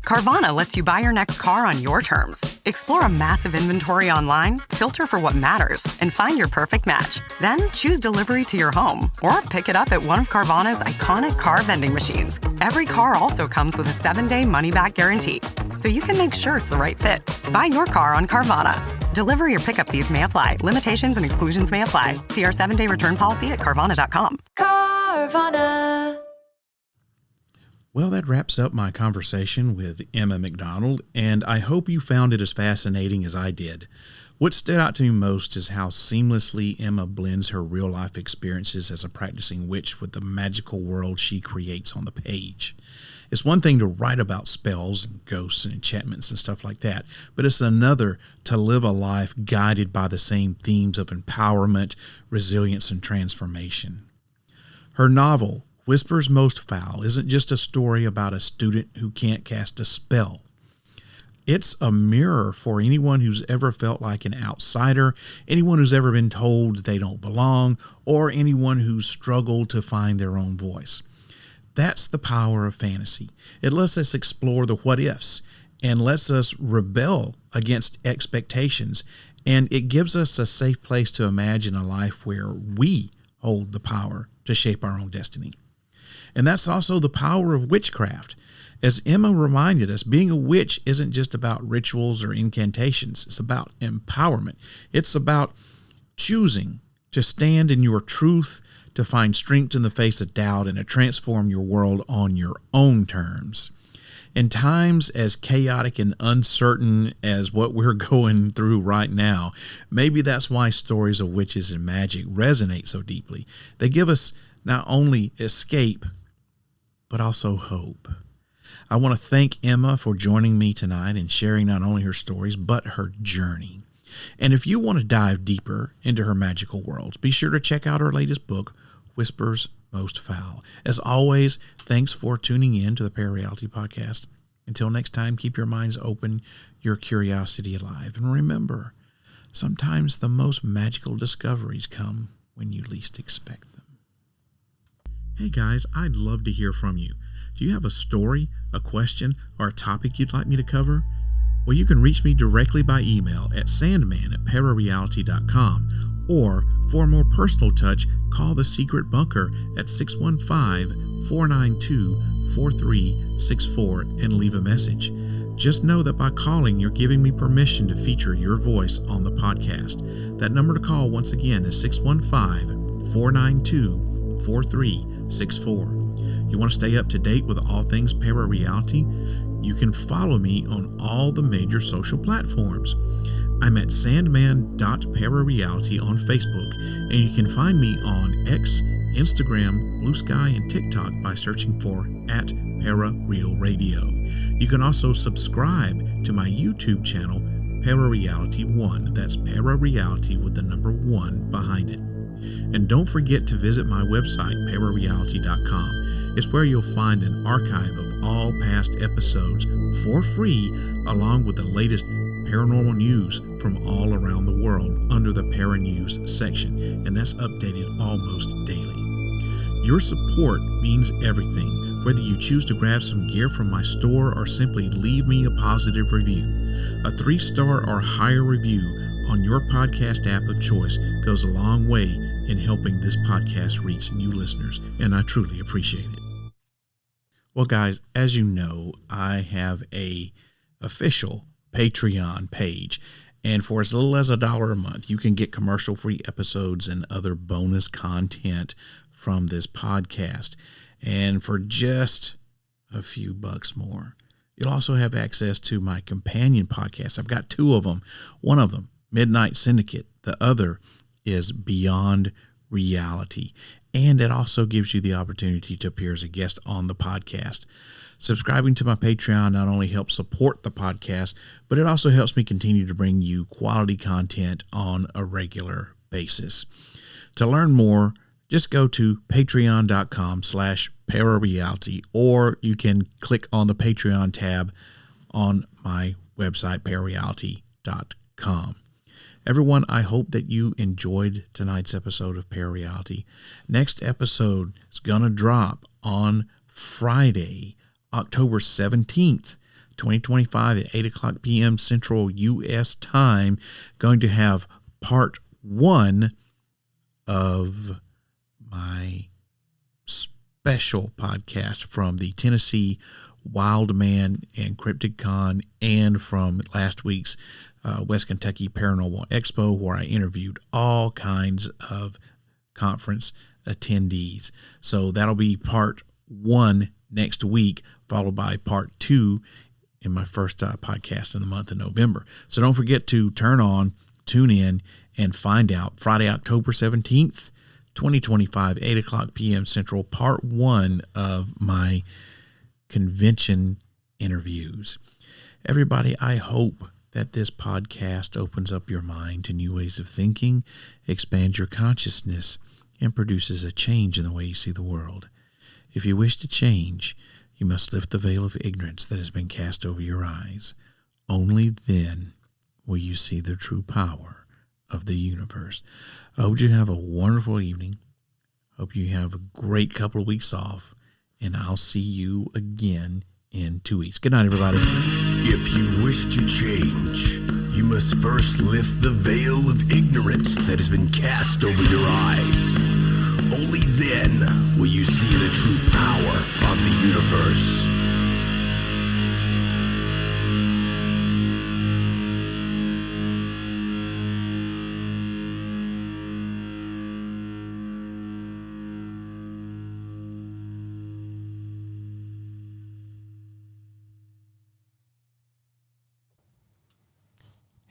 Speaker 7: Carvana lets you buy your next car on your terms. Explore a massive inventory online, filter for what matters, and find your perfect match. Then choose delivery to your home or pick it up at one of Carvana's iconic car vending machines. Every car also comes with a 7-day money-back guarantee, so you can make sure it's the right fit. Buy your car on Carvana. Delivery or pickup fees may apply. Limitations and exclusions may apply. See our 7-day return policy at Carvana.com.
Speaker 5: Carvana.
Speaker 4: Well, that wraps up my conversation with Emma MacDonald, and I hope you found it as fascinating as I did. What stood out to me most is how seamlessly Emma blends her real-life experiences as a practicing witch with the magical world she creates on the page. It's one thing to write about spells and ghosts and enchantments and stuff like that, but it's another to live a life guided by the same themes of empowerment, resilience, and transformation. Her novel, Whispers Most Foul, isn't just a story about a student who can't cast a spell. It's a mirror for anyone who's ever felt like an outsider, anyone who's ever been told they don't belong, or anyone who's struggled to find their own voice. That's the power of fantasy. It lets us explore the what-ifs and lets us rebel against expectations, and it gives us a safe place to imagine a life where we hold the power to shape our own destiny. And that's also the power of witchcraft. As Emma reminded us, being a witch isn't just about rituals or incantations. It's about empowerment. It's about choosing to stand in your truth, to find strength in the face of doubt, and to transform your world on your own terms. In times as chaotic and uncertain as what we're going through right now, maybe that's why stories of witches and magic resonate so deeply. They give us not only escape, but also hope. I want to thank Emma for joining me tonight and sharing not only her stories, but her journey. And if you want to dive deeper into her magical worlds, be sure to check out her latest book, Whispers Most Foul. As always, thanks for tuning in to the Parareality Podcast. Until next time, keep your minds open, your curiosity alive. And remember, sometimes the most magical discoveries come when you least expect them. Hey guys, I'd love to hear from you. Do you have a story, a question, or a topic you'd like me to cover? Well, you can reach me directly by email at sandman@parareality.com, or for a more personal touch, call the Secret Bunker at 615-492-4364 and leave a message. Just know that by calling, you're giving me permission to feature your voice on the podcast. That number to call once again is 615-492-4364. You want to stay up to date with all things Parareality? You can follow me on all the major social platforms. I'm at sandman.parareality on Facebook, and you can find me on X, Instagram, Blue Sky, and TikTok by searching for @ParaRealRadio. You can also subscribe to my YouTube channel, Parareality1. That's Parareality with the number 1 behind it. And don't forget to visit my website, parareality.com. It's where you'll find an archive of all past episodes for free, along with the latest paranormal news from all around the world under the Para News section, and that's updated almost daily. Your support means everything, whether you choose to grab some gear from my store or simply leave me a positive review. A 3-star or higher review on your podcast app of choice goes a long way in helping this podcast reach new listeners, and I truly appreciate it. Well, guys, as you know, I have a official Patreon page, and for as little as $1 a month, you can get commercial-free episodes and other bonus content from this podcast. And for just a few bucks more, you'll also have access to my companion podcast. I've got 2 of them. One of them, Midnight Syndicate. The other is Beyond Reality. And it also gives you the opportunity to appear as a guest on the podcast. Subscribing to my Patreon not only helps support the podcast, but it also helps me continue to bring you quality content on a regular basis. To learn more, just go to patreon.com/parareality, or you can click on the Patreon tab on my website, parareality.com. Everyone, I hope that you enjoyed tonight's episode of Parareality. Next episode is going to drop on Friday, October 17th, 2025 at 8 o'clock p.m. Central U.S. time. Going to have part 1 of my special podcast from the Tennessee Wild Man and Cryptid Con, and from last week's West Kentucky Paranormal Expo, where I interviewed all kinds of conference attendees. So that'll be part 1 next week, followed by part 2 in my first podcast in the month of November. So don't forget to turn on tune in and find out. Friday, October 17th, 2025, 8 o'clock p.m. Central, part 1 of my convention interviews. Everybody, I hope that this podcast opens up your mind to new ways of thinking, expands your consciousness, and produces a change in the way you see the world. If you wish to change, you must lift the veil of ignorance that has been cast over your eyes. Only then will you see the true power of the universe. I hope you have a wonderful evening. Hope you have a great couple of weeks off, and I'll see you again in 2 weeks. Good night, everybody.
Speaker 8: If you wish to change, you must first lift the veil of ignorance that has been cast over your eyes. Only then will you see the true power of the universe.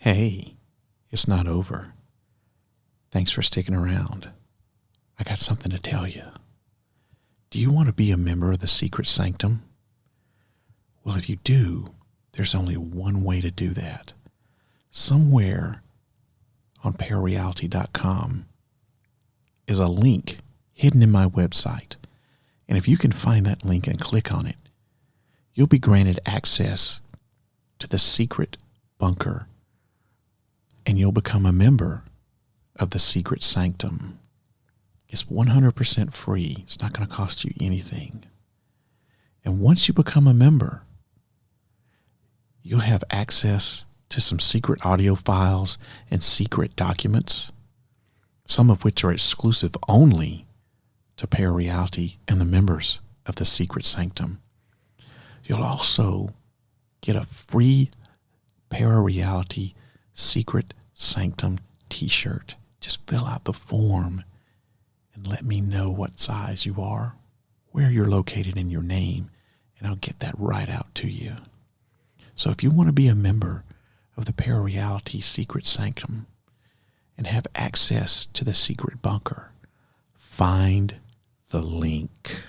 Speaker 4: Hey, it's not over. Thanks for sticking around. I got something to tell you. Do you want to be a member of the Secret Sanctum? Well, if you do, there's only one way to do that. Somewhere on parareality.com is a link hidden in my website. And if you can find that link and click on it, you'll be granted access to the secret bunker, and you'll become a member of the Secret Sanctum. It's 100% free. It's not going to cost you anything. And once you become a member, you'll have access to some secret audio files and secret documents, some of which are exclusive only to Parareality and the members of the Secret Sanctum. You'll also get a free Parareality Secret Sanctum t-shirt. Just fill out the form and let me know what size you are, where you're located in your name, and I'll get that right out to you. So if you want to be a member of the Parareality Secret Sanctum and have access to the secret bunker, find the link.